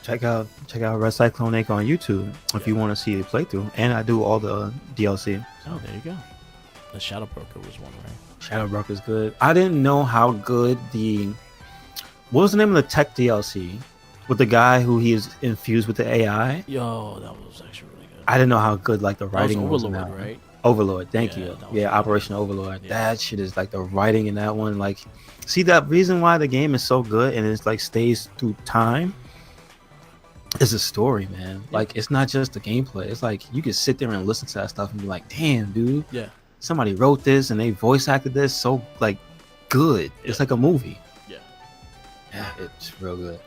Check out RedCycloneInc on YouTube if you want to see a playthrough. And I do all the DLC. Oh, there you go. The Shadow Broker was one, right? Shadow Broker's good. I didn't know how good what was the name of the tech DLC with the guy who he is infused with the AI? Yo, that was actually really good. I didn't know how good like the writing was in Overlord, that one. right? Overlord, thank Yeah, you. that was Yeah, really Operation Overlord. Yeah. That shit is like the writing in that one. Like, see, that reason why the game is so good and it's like stays through time is a story, man. Yeah. Like, it's not just the gameplay. It's like you can sit there and listen to that stuff and be like, damn, dude. Yeah. Somebody wrote this and they voice acted this so like good. It's like a movie. Yeah, it's real good.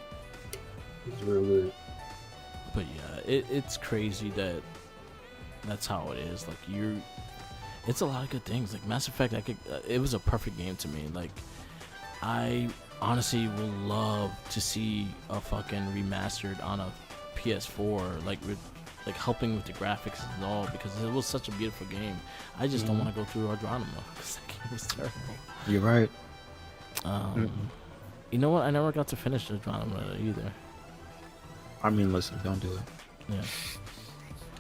It's real good. But yeah, it's crazy that's how it is. Like it's a lot of good things. Like Mass Effect, it was a perfect game to me. Like I honestly would love to see a fucking remastered on a PS4, like with like helping with the graphics and all, because it was such a beautiful game. I just don't want to go through Adronima because that game was terrible. You're right. You know what? I never got to finish Adronima either. I mean, listen, don't do it. Yeah.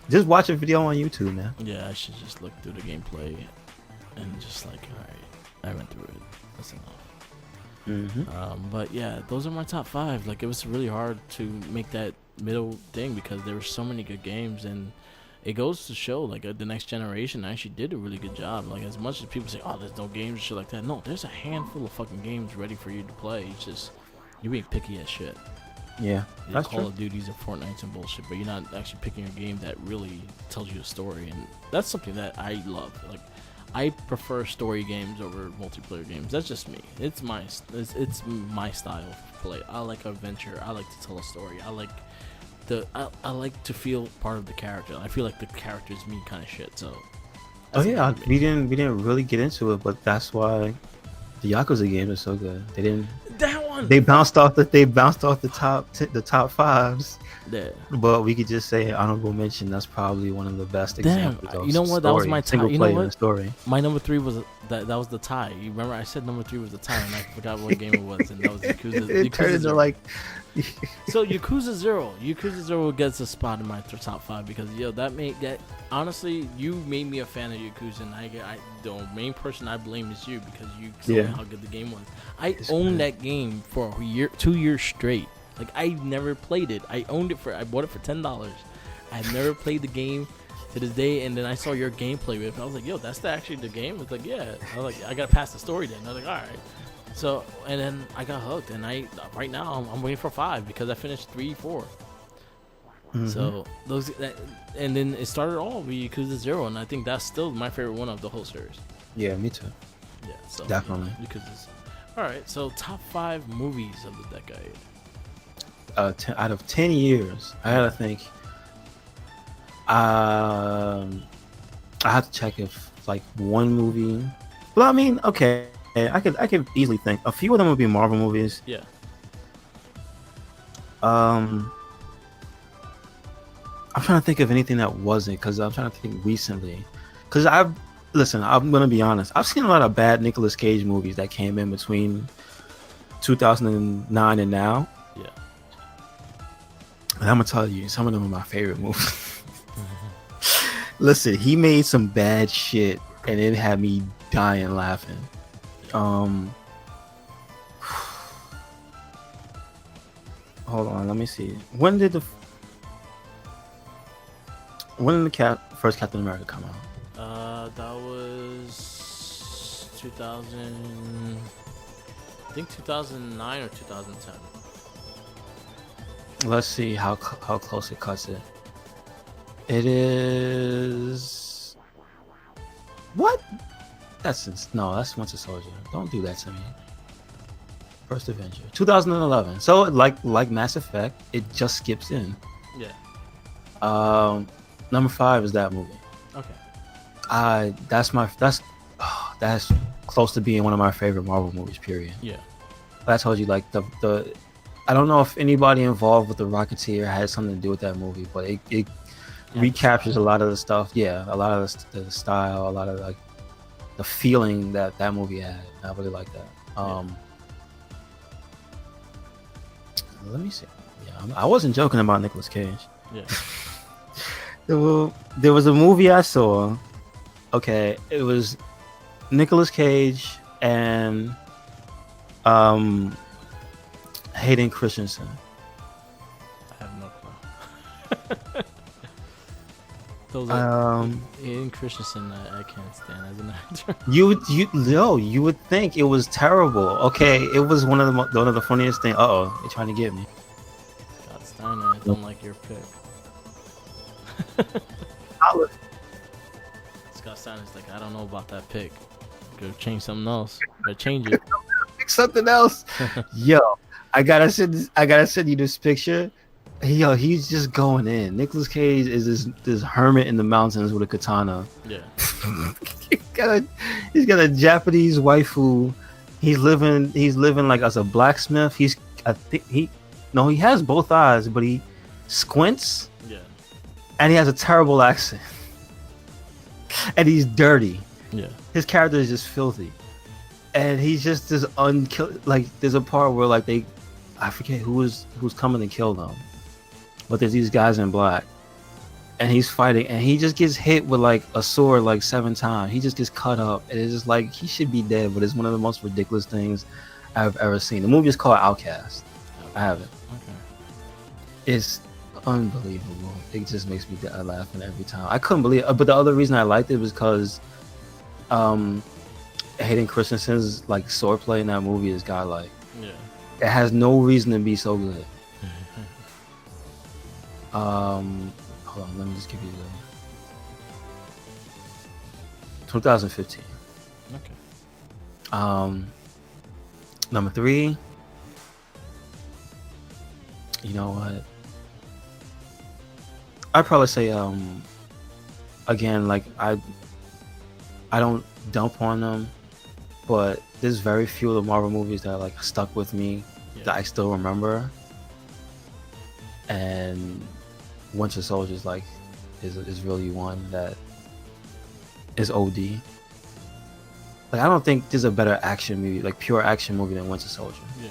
Just watch a video on YouTube, man. Yeah, I should just look through the gameplay and just like, alright, I went through it. That's enough. But yeah, those are my top 5. Like, it was really hard to make that middle thing because there were so many good games, and it goes to show like the next generation actually did a really good job. Like, as much as people say, oh, there's no games and shit like that, no, there's a handful of fucking games ready for you to play. It's just you're being picky as shit. Yeah, that's Call true. of Duties and Fortnite's and bullshit, but you're not actually picking a game that really tells you a story, and that's something that I love. Like, I prefer story games over multiplayer games. That's just me. It's my style of play. I like adventure. I like to tell a story. I like to feel part of the character. I feel like the character is me, kind of shit. So. Oh yeah, we didn't really get into it, but that's why the Yakuza game is so good. They didn't. That one one. They bounced off the top fives. Yeah. But we could just say honorable mention. That's probably one of the best Damn, examples. Of you know what? That was my tie. single You know player what? story. My number 3 was that was the tie. You remember I said number 3 was the tie, and I forgot what game it was, and that was Yakuza. It turned into Zero. like So Yakuza 0. Yakuza 0 gets a spot in my top 5 because honestly, you made me a fan of Yakuza, and the main person I blame is you because you saw how good the game was. I owned that game for a year, 2 years straight. Like I never played it. I bought it for $10. I never played the game to this day, and then I saw your gameplay with it. I was like, yo, that's actually the game? It's like, yeah. I was like, I gotta pass the story then. I was like, all right. So, and then I got hooked, and right now I'm waiting for 5 because I finished 3, 4. Mm-hmm. So and then it started all with Yakuza 0, and I think that's still my favorite one of the whole series. yeah, me too. Yeah, so Definitely. Yakuza's. All right, so top 5 movies of the decade. Out of 10 years, I gotta think. I have to check if like one movie. Well, I mean, okay, I could easily think a few of them would be Marvel movies. Yeah. I'm trying to think of anything that wasn't, because I'm trying to think recently. Because I'm gonna be honest. I've seen a lot of bad Nicolas Cage movies that came in between 2009 and now. Yeah. And I'm gonna tell you, some of them are my favorite movies. Listen, he made some bad shit, and it had me dying laughing. Hold on, let me see. When did the first Captain America come out? That was 2000. I think 2009 or 2010. Let's see how close it cuts it. It is what? That's Winter Soldier. Don't do that to me. First Avenger, 2011. So like Mass Effect, it just skips in. Yeah. Number 5 is that movie. Okay. That's close to being one of my favorite Marvel movies. Period. Yeah. But I told you, like the I don't know if anybody involved with the Rocketeer had something to do with that movie, but it recaptures a lot of the stuff. Yeah, a lot of the style, a lot of like the feeling that movie had. I really like that. Let me see. Yeah, I wasn't joking about Nicolas Cage. Yeah. There was a movie I saw. Okay, it was Nicolas Cage and Hayden Christensen. I have no clue. Those are Hayden Christensen. I can't stand as an actor. You would think it was terrible. Okay, it was one of the funniest things. They're trying to get me. Scott Steiner, I don't like your pick. Scott Steiner's like, I don't know about that pick. Go change something else. Or change it. Pick something else. Yo, I gotta send you this picture. Yo, he's just going in. Nicolas Cage is this hermit in the mountains with a katana. Yeah. he's got a Japanese waifu. He's living like as a blacksmith. He has both eyes, but he squints. Yeah. And he has a terrible accent. And he's dirty. Yeah. His character is just filthy. And he's just this like there's a part where like I forget who's coming to kill them. But there's these guys in black. And he's fighting, and he just gets hit with like a sword like 7 times. He just gets cut up, and it's just like he should be dead. But it's one of the most ridiculous things I've ever seen. The movie is called Outcast. I have it. Okay. It's unbelievable. It just makes me laughing every time. I couldn't believe it. But the other reason I liked it was because Hayden Christensen's like swordplay in that movie is godlike. Yeah. It has no reason to be so good. Hold on, let me just give you the 2015. Okay. Number 3. You know what? I'd probably say again, like I don't dump on them, but there's very few of the Marvel movies that like stuck with me that I still remember, and Winter Soldier is like is really one that is OD. Like I don't think there's a better action movie, like pure action movie than Winter Soldier. Yeah.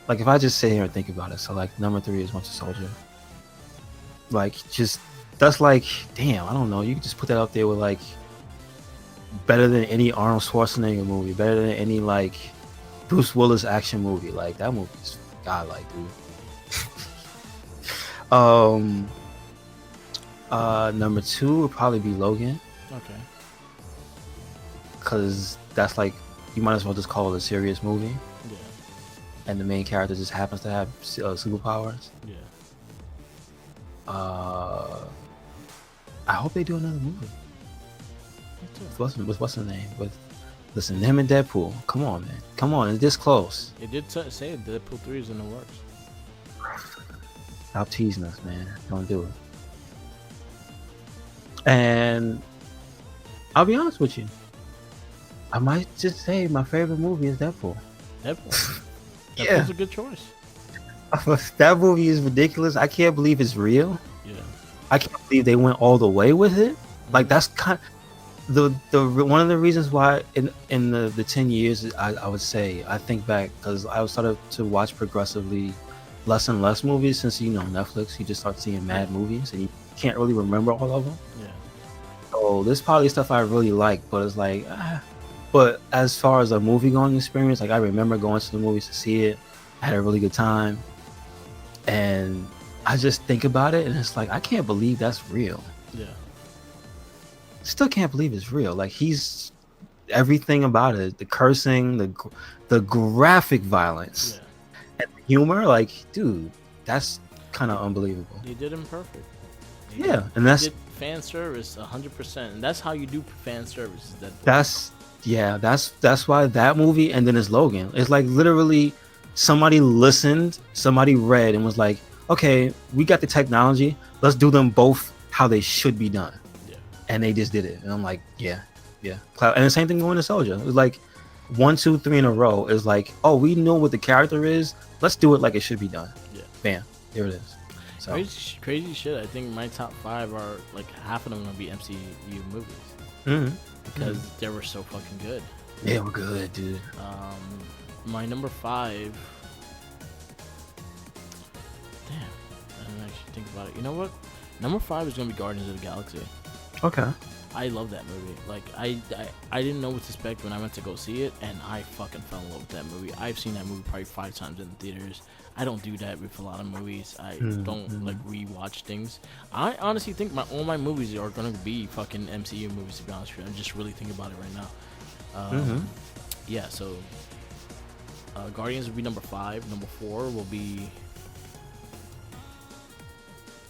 Like if I just sit here and think about it, so like number 3 is Winter Soldier. Like just that's like damn, I don't know. You could just put that up there with like better than any Arnold Schwarzenegger movie, better than any like Bruce Willis action movie. Like that movie's godlike, dude. Number 2 would probably be Logan. Okay. Cause that's like you might as well just call it a serious movie. Yeah. And the main character just happens to have superpowers. Yeah. I hope they do another movie. What's the name? Listen, him and Deadpool. Come on, man. Come on, it's this close. It did say Deadpool 3 is in the works. Stop teasing us, man. Don't do it. And I'll be honest with you. I might just say my favorite movie is Deadpool. Deadpool. Yeah. Deadpool's a good choice. That movie is ridiculous. I can't believe it's real. Yeah. I can't believe they went all the way with it. Like that's kind of, the one of the reasons why in the 10 years I would say I think back because I started to watch progressively less and less movies since Netflix. You just start seeing mad movies and you can't really remember all of them. Yeah. So there's probably stuff I really like, but it's like but as far as a movie going experience, like I remember going to the movies to see it. I had a really good time. And I just think about it and it's like I can't believe that's real. Yeah. Still can't believe it's real. Like he's everything about it, the cursing, the graphic violence, and the humor. Like, dude, that's kind of unbelievable. They did him perfect. And that's did fan service 100%, and that's how you do fan service. That's why that movie and then it's Logan. It's like literally somebody listened, somebody read, and was like, okay, we got the technology. Let's do them both how they should be done. And they just did it, and I'm like, yeah. And the same thing going to Soldier. It was like 1, 2, 3 in a row. Is like, oh, we know what the character is. Let's do it like it should be done. Yeah. Bam. There it is. So crazy shit. I think my top 5 are like half of them gonna be MCU movies. Mm-hmm. Because they were so fucking good. They were good, dude. My number 5. Damn. I didn't actually think about it. You know what? Number 5 is gonna be Guardians of the Galaxy. Okay. I love that movie. Like I didn't know what to expect when I went to go see it, and I fucking fell in love with that movie. I've seen that movie probably 5 times in the theaters. I don't do that with a lot of movies. I don't like rewatch things. I honestly think all my movies are gonna be fucking MCU movies. To be honest with you, I'm just really thinking about it right now. Yeah. So Guardians will be number 5. Number 4 will be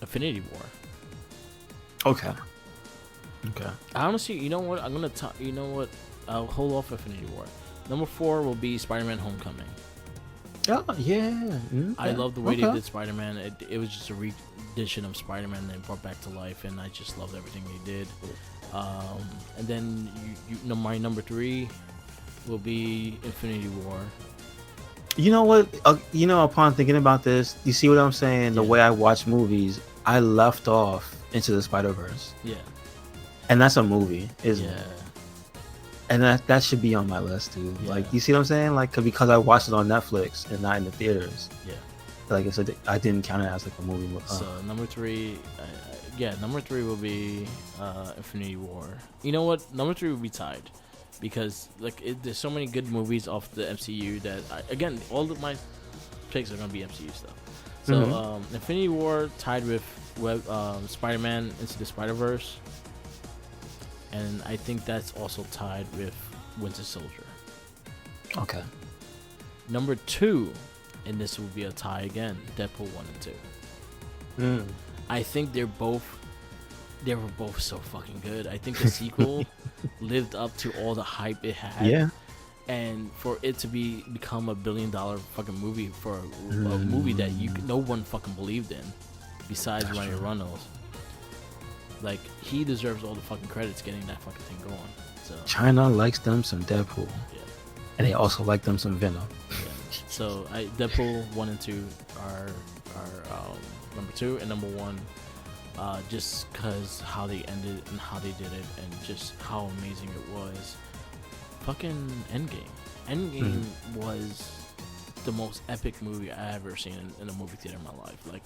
Infinity War. Okay. Honestly, you know what? I'll hold off Infinity War. Number 4 will be Spider-Man: Homecoming. Oh yeah. I love the way they did Spider-Man. It was just a rendition of Spider-Man that brought back to life, and I just loved everything they did. And then my number 3 will be Infinity War. You know what? Upon thinking about this, you see what I'm saying? The way I watch movies, I left off Into the Spider-Verse. Yeah. And that's a movie, isn't it? Yeah. And that should be on my list, dude. Yeah. Like, you see what I'm saying? Like, because I watched it on Netflix and not in the theaters. Yeah. Like I said, I didn't count it as like a movie. So number 3, number 3 will be Infinity War. You know what? Number 3 will be tied because there's so many good movies off the MCU that again, all of my picks are gonna be MCU stuff. So Infinity War tied with Spider-Man Into the Spider-Verse. And I think that's also tied with Winter Soldier. Okay. Number 2, and this will be a tie again, Deadpool 1 and 2. I think they were both so fucking good. I think the sequel lived up to all the hype it had. Yeah. And for it to become $1 billion fucking movie for a movie that no one fucking believed in, besides Ryan Reynolds. Like, he deserves all the fucking credits getting that fucking thing going. So China likes them some Deadpool. Yeah. And they also like them some Venom. Yeah. So Deadpool 1 and 2 are number 2 and number 1. Just because how they ended and how they did it and just how amazing it was. Fucking Endgame. Endgame was the most epic movie I ever seen in a movie theater in my life. Like,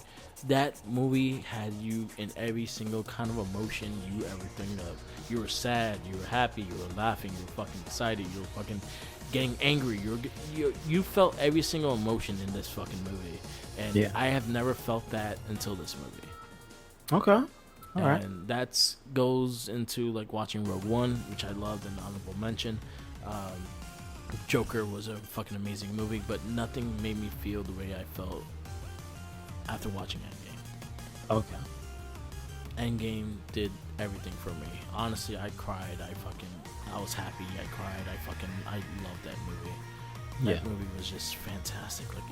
that movie had you in every single kind of emotion you ever think of. You were sad, you were happy, you were laughing, you were fucking excited, you were fucking getting angry. You felt every single emotion in this fucking movie. And I have never felt that until this movie. Okay. All right. And that goes into like watching Rogue One, which I loved, and honorable mention. Joker was a fucking amazing movie, but nothing made me feel the way I felt after watching Endgame. Okay. Endgame did everything for me. Honestly, I cried. I was happy. I cried. I loved that movie. That movie was just fantastic. Like,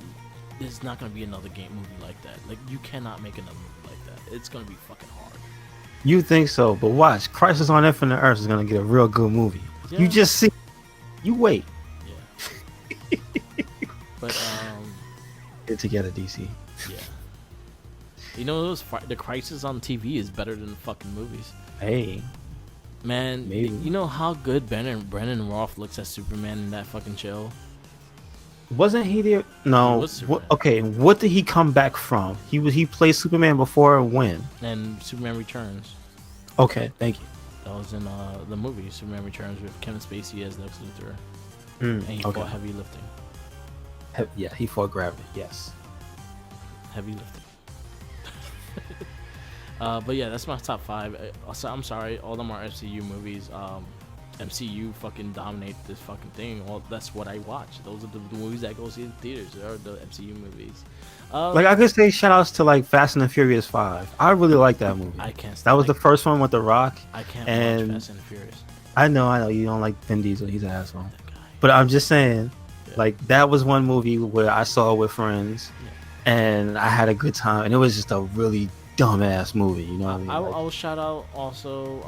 there's not gonna be another movie like that. Like, you cannot make another movie like that. It's gonna be fucking hard. You think so, but watch. Crisis on Infinite Earth is gonna get a real good movie. Yeah. You just see. You wait. Yeah. But Get together, DC. Yeah. You know, the Crisis on TV is better than the fucking movies. Hey. Man, Maybe. you know how good Brennan Roth looks as Superman in that fucking show? Wasn't he there? No. He was Superman. Okay, what did he come back from? He played Superman before or when? And Superman Returns. Okay, thank you. That was in the movie Superman Returns with Kevin Spacey as Lex Luthor. And And he fought heavy lifting. Yeah, he fought gravity. Yes. Heavy lifting. But yeah, that's my top 5. I'm sorry, all of them are MCU movies. MCU fucking dominate this fucking thing. Well, that's what I watch. Those are the movies that go see in theaters. They are the MCU movies. Like, I could say shout outs to like Fast and the Furious 5. I really like that movie. I can't. That was the first one with The Rock. I can't and watch Fast and the Furious. I know you don't like Vin Diesel. He's an asshole. That guy. But I'm just saying, like, that was one movie where I saw with friends, and I had a good time, and it was just a really dumbass movie. You know what I mean? I will shout out also.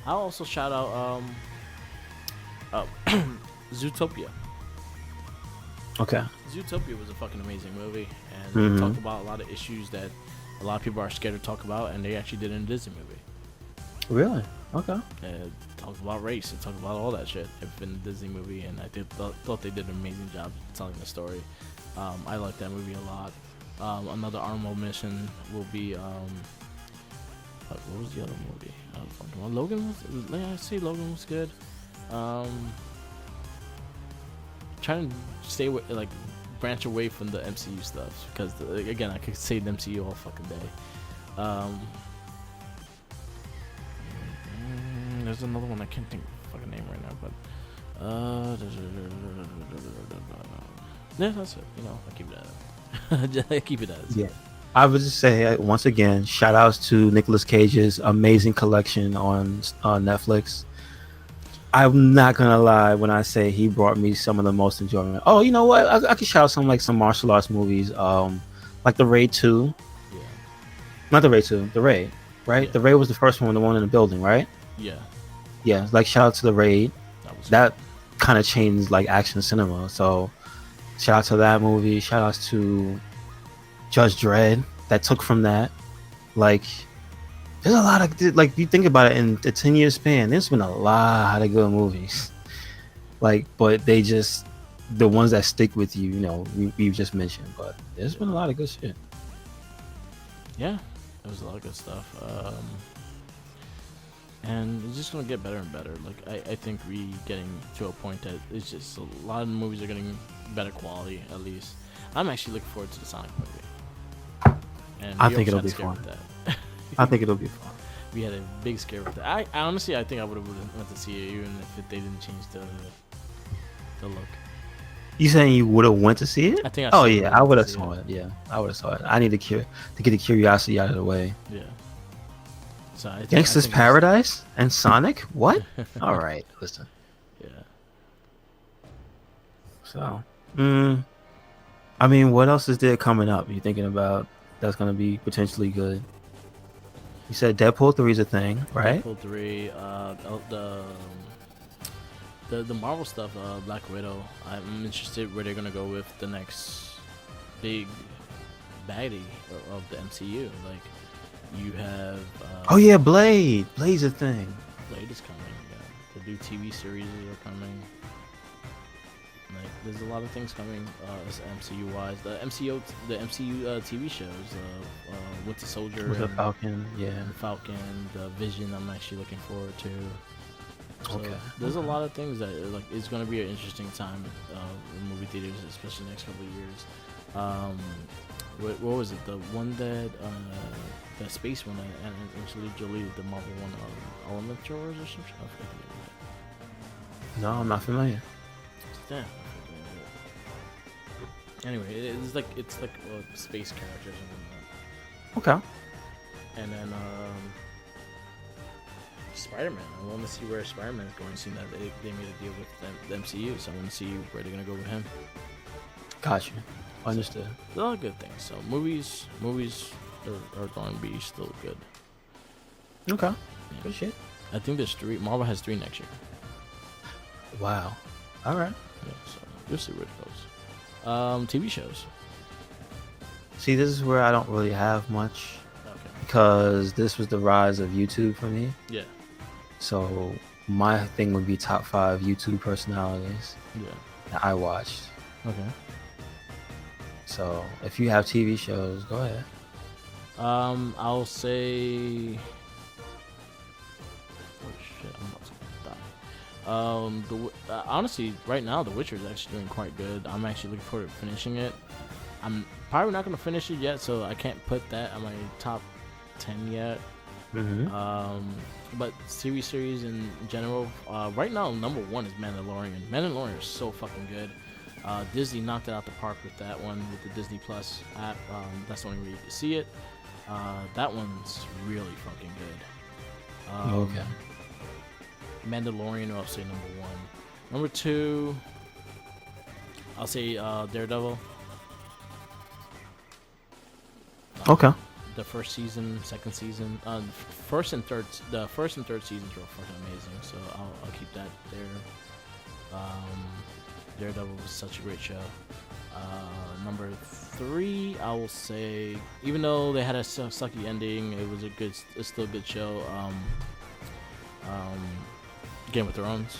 I'll also shout out Zootopia. Okay. Zootopia was a fucking amazing movie, and it talked about a lot of issues that a lot of people are scared to talk about, and they actually did it in a Disney movie. Really? Okay. It talked about race, it talked about all that shit in the Disney movie, and I thought they did an amazing job telling the story. I like that movie a lot. Another honorable mention will be what was the other movie? Logan was. I say Logan was good. Trying to stay with, like, branch away from the MCU stuff, because again, I could say the MCU all fucking day. There's another one I can't think of the fucking name right now, but yeah, that's it. You know, I keep it at keep it as. Yeah. I would just say, once again, shout outs to Nicolas Cage's amazing collection on Netflix. I'm not gonna lie when I say he brought me some of the most enjoyment. Oh, you know what? I could shout out some martial arts movies, like The Raid 2. Yeah. Not The Raid 2, The Raid, right? Yeah. The Raid was the first one, the one in the building, right? Yeah. Yeah, like, shout out to The Raid. That Kind of changed like action cinema. So shout out to that movie. Shout outs to Judge Dredd that took from that. Like, there's a lot of, like, you think about it, in a 10-year span, there's been a lot of good movies. Like, but they just, the ones that stick with you, you know, we've just mentioned. But there's been a lot of good shit. Yeah, there was a lot of good stuff. And it's just gonna get better and better. Like, I think we getting to a point that it's just a lot of the movies are getting better quality. At least I'm actually looking forward to the Sonic movie. And I we think also it'll had be a scare fun. with that. I think it'll be fun. We had a big scare with that. I honestly, I think I would have went to see it even if they didn't change the look. You saying you would have went to see it? I think. Oh yeah, I would have saw it. Yeah, I would have saw it. I need to get the curiosity out of the way. Yeah. So I think, Gangsta's Paradise and Sonic? What? All right, listen. Yeah. So, I mean, what else is there coming up? You thinking about that's gonna be potentially good? You said Deadpool 3 is a thing, right? Deadpool 3, the Marvel stuff, Black Widow. I'm interested where they're gonna go with the next big baddie of the MCU. Like you have. Oh yeah, Blade. Blade's a thing. Blade is coming. Yeah. The new TV series are coming. Like there's a lot of things coming MCU wise. The MCU TV shows. Winter Soldier. With the Falcon. Yeah. The Falcon. The Vision. I'm actually looking forward to. So Okay. there's a lot of things that like it's gonna be an interesting time in movie theaters, especially the next couple of years. What was it? The one that space one and Angelina Jolie, the Marvel one, Elementals or some shit. I forget the name No, I'm not familiar. of it. Damn. Anyway, it's like space characters and whatnot. Okay. And then Spider-Man. I want to see where Spider-Man is going. Seeing that they made a deal with the MCU, so I want to see where they're gonna go with him. Gotcha. Understood. A lot of good things. So movies are going to be still good. Okay. Yeah. Good shit. I think there's 3. Marvel has 3 next year. Wow. All right. Yeah, so we'll see where it goes. TV shows. See, this is where I don't really have much Okay. because this was the rise of YouTube for me. Yeah. So my thing would be top 5 YouTube personalities Yeah. that I watched. Okay. So if you have TV shows, go ahead. I'll say. Oh shit! I'm about to die. Honestly, right now, The Witcher is actually doing quite good. I'm actually looking forward to finishing it. I'm probably not gonna finish it yet, so I can't put that on my top 10 yet. Mm-hmm. But series in general, right now, number 1 is Mandalorian. Mandalorian is so fucking good. Disney knocked it out the park with that one with the Disney Plus app. That's the only way you can see it. That one's really fucking good. Okay. Mandalorian, I'll say number 1. Number 2, I'll say Daredevil. Okay. The first season, second season, the first and third seasons were fucking amazing. So I'll keep that there. Daredevil was such a great show. Number 3, I will say, even though they had a sucky ending, it's still a good show. Game of Thrones,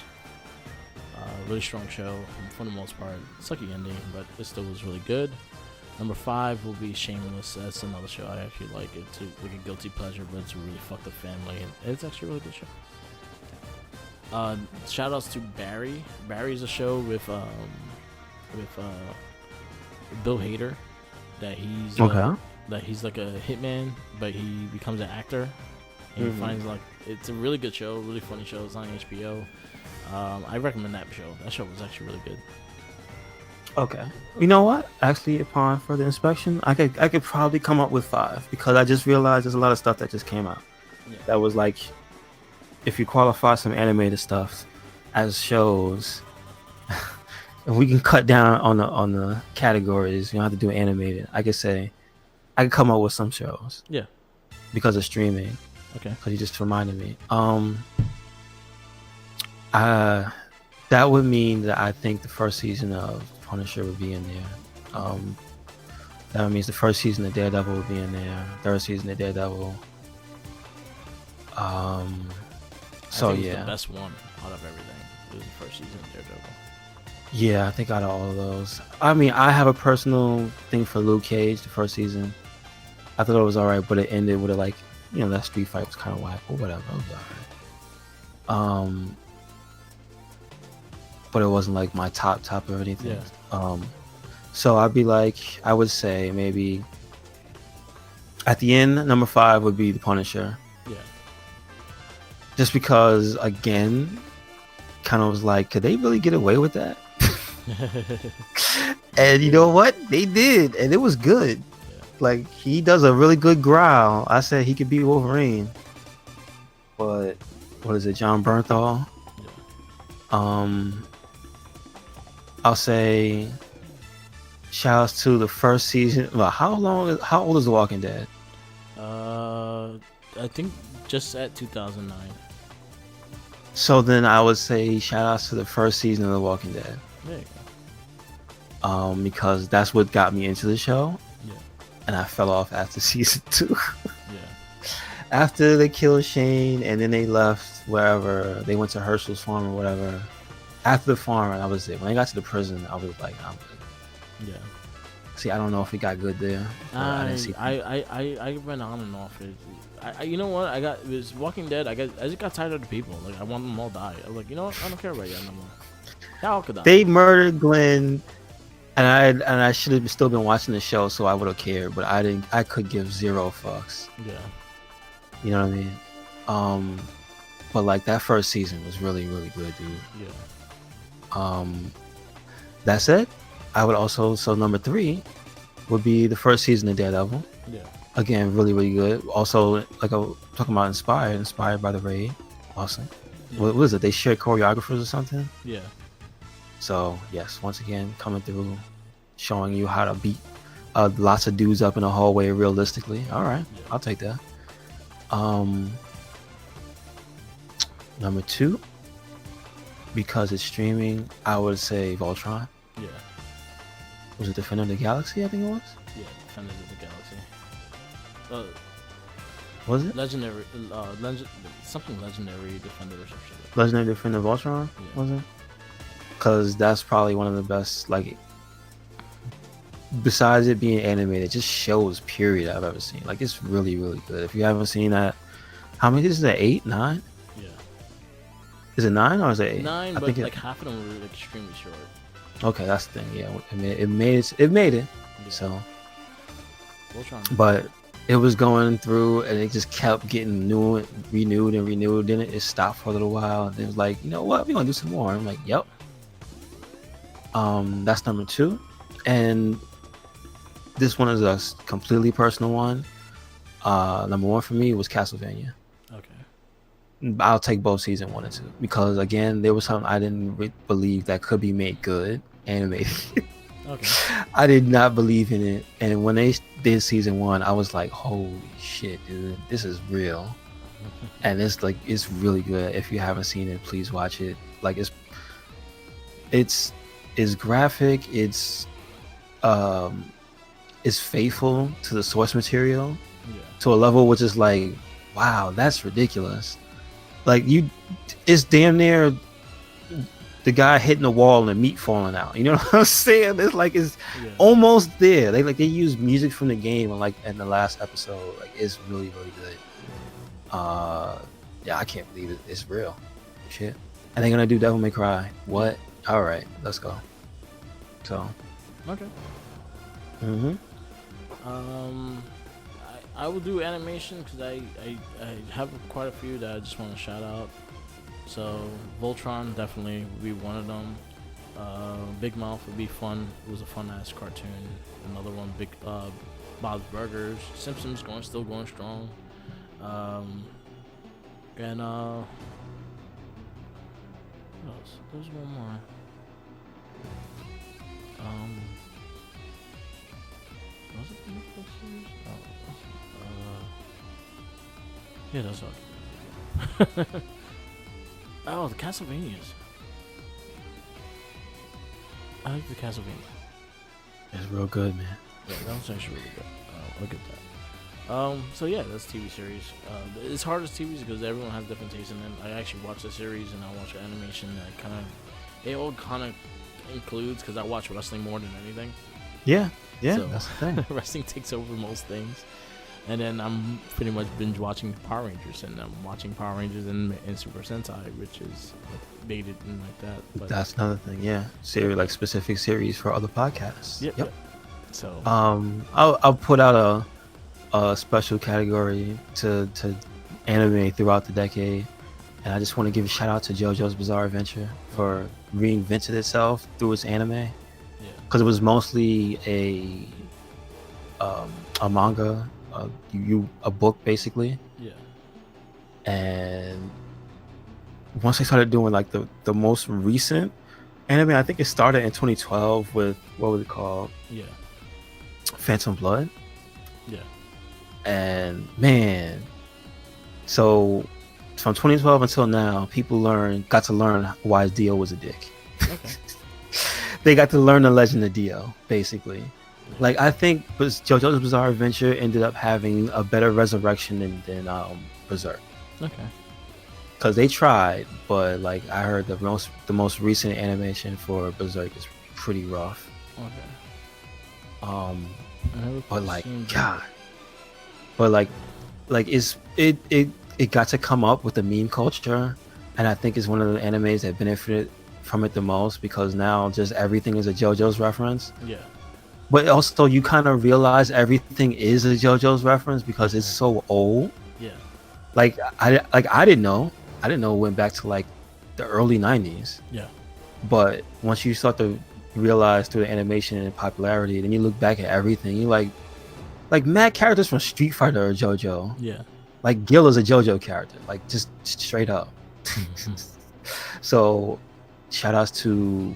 really strong show for the most part. Sucky ending, but it still was really good. Number 5 will be Shameless. That's another show I actually like. It's like a guilty pleasure, but it's a really fucked up family, and it's actually a really good show. Shout outs to Barry. Barry's a show with Bill Hader that he's like a hitman, but he becomes an actor and he finds like it's a really good show, really funny show. It's on HBO. I recommend that show. That show was actually really good. Okay. You know what? Actually, upon further inspection, I could probably come up with 5 because I just realized there's a lot of stuff that just came out. Yeah. That was like, if you qualify some animated stuff as shows, if we can cut down on the categories, you don't have to do animated. I could say, I could come up with some shows. Yeah. Because of streaming. Okay. Because you just reminded me. That would mean that I think the first season of Punisher would be in there. That means the first season of Daredevil would be in there. Third season of Daredevil. I think it's the best one out of everything. It was the first season of Daredevil. Yeah, I think out of all of those. I mean, I have a personal thing for Luke Cage, the first season. I thought it was alright, but it ended with that street fight was kind of whack, but whatever, it was alright. But it wasn't like my top of anything. Yeah. So I would say maybe at the end, number 5 would be The Punisher. Yeah. Just because, again, kind of was like, could they really get away with that? And you know what? They did, and it was good. Yeah. Like, he does a really good growl. I said he could be Wolverine. But, what is it, John Bernthal? Yeah. I'll say shoutouts to the first season. Well, how old is The Walking Dead? I think just at 2009. So then I would say shout outs to the first season of The Walking Dead. There you Because that's what got me into the show. Yeah. And I fell off after season 2. Yeah. After they killed Shane and then they left wherever, they went to Herschel's farm or whatever. After the farm, I was there. When they got to the prison, I was like, I'm good. Yeah. See, I don't know if it got good there. I didn't see. I went on and off it. You know what? It was Walking Dead. I just got tired of the people. Like, I want them all to die. I was like, you know what? I don't care about you no more. Y'all could die. They murdered Glenn, and I should have still been watching the show, so I would have cared. But I didn't. I could give 0 fucks. Yeah. You know what I mean? But like that first season was really, really good, dude. Yeah. That said, I would also number 3 would be the first season of Daredevil. Yeah. Again, really, really good. Also, like I was talking about, inspired by the raid. Awesome. Yeah. What was it? They shared choreographers or something. Yeah. So yes, once again, coming through, showing you how to beat lots of dudes up in a hallway realistically. All right, Yeah. I'll take that. Number 2, because it's streaming, I would say Voltron. Yeah. Was it Defender of the Galaxy? I think it was. Yeah. Defenders of the Galaxy. Was it Legendary. Something legendary Defender or some shit. Legendary Defender Voltron? Yeah. Was it? Because that's probably one of the best. Like, besides it being animated, just shows period I've ever seen. Like, it's really, really good. If you haven't seen that, how many is it? 8, 9? Yeah. Is it 9 or is it 8? 9, I but think like half of them were like extremely short. Okay, that's the thing. Yeah, it made it. Yeah. So, Voltron. but it was going through, and it just kept getting renewed. Then it stopped for a little while. And it was like, you know what, we're gonna do some more. I'm like, yep. That's number 2, and this one is a completely personal one. Number 1 for me was Castlevania. Okay. I'll take both season 1 and 2 because again, there was something I didn't believe that could be made good animated. Okay. I did not believe in it, and when they did season 1, I was like, holy shit, dude, this is real. And it's really good. If you haven't seen it, please watch it. Like, it's graphic, it's faithful to the source material. Yeah. To a level which is like, wow, that's ridiculous. Like, it's damn near the guy hitting the wall and the meat falling out. You know what I'm saying? It's like it's almost there. They use music from the game, and like in the last episode, like it's really, really good. Yeah, I can't believe it. It's real. Shit. And they're gonna do Devil May Cry. What? All right, let's go. So. Okay. Mhm. I will do animation because I have quite a few that I just want to shout out. So Voltron definitely would be one of them. Big Mouth would be fun. It was a fun ass cartoon. Another one, Bob's Burgers. Simpsons still going strong. And what else? There's one more. Was it the Netflix series? Yeah, that's all. Oh, the Castlevanias. I like the Castlevania. It's real good, man. Yeah, that was actually really good. Look at that. So yeah, that's TV series. It's hard as TVs because everyone has different tastes in them. I actually watch the series and I watch the animation. It all kind of includes because I watch wrestling more than anything. Yeah, So, that's the thing. wrestling takes over most things. And then I'm pretty much binge watching Power Rangers, and I'm watching Power Rangers and Super Sentai, which is baited and like that. But That's another thing, yeah. Series, like specific series for other podcasts. Yep. So I'll put out a special category to anime throughout the decade, and I just want to give a shout out to JoJo's Bizarre Adventure for reinvented itself through its anime, because it was mostly a manga. A book basically. Yeah. And once they started doing like the most recent anime, I think it started in 2012 with what was it called? Yeah. Phantom Blood. Yeah. And man, so from 2012 until now, people got to learn why Dio was a dick. Okay. They got to learn the legend of Dio, basically. Like, I think JoJo's Bizarre Adventure ended up having a better resurrection than Berserk. Okay. Because they tried, but like I heard the most recent animation for Berserk is pretty rough. Okay. But like God, but like it got to come up with the meme culture, and I think it's one of the animes that benefited from it the most because now just everything is a JoJo's reference. Yeah. But also you kind of realize everything is a JoJo's reference because it's so old. Yeah. Like I didn't know it went back to like the early 90s. Yeah. But once you start to realize through the animation and popularity, then you look back at everything, you like mad characters from Street Fighter or JoJo. Yeah. Like Gil is a JoJo character, like just straight up. So shout outs to,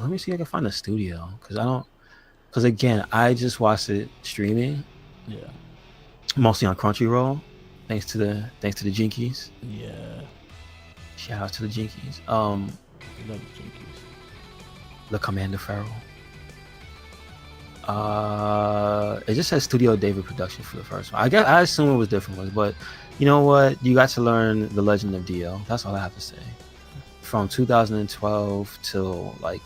let me see if I can find a studio because again I just watched it streaming. Yeah. Mostly on Crunchyroll. Thanks to the Jinkies. Yeah. Shout out to the Jinkies. Love the Jinkies. The Commander Pharaoh. It just says Studio David production for the first one. I assume it was different ones, but you know what? You got to learn the Legend of Dio. That's all I have to say. From 2012 till like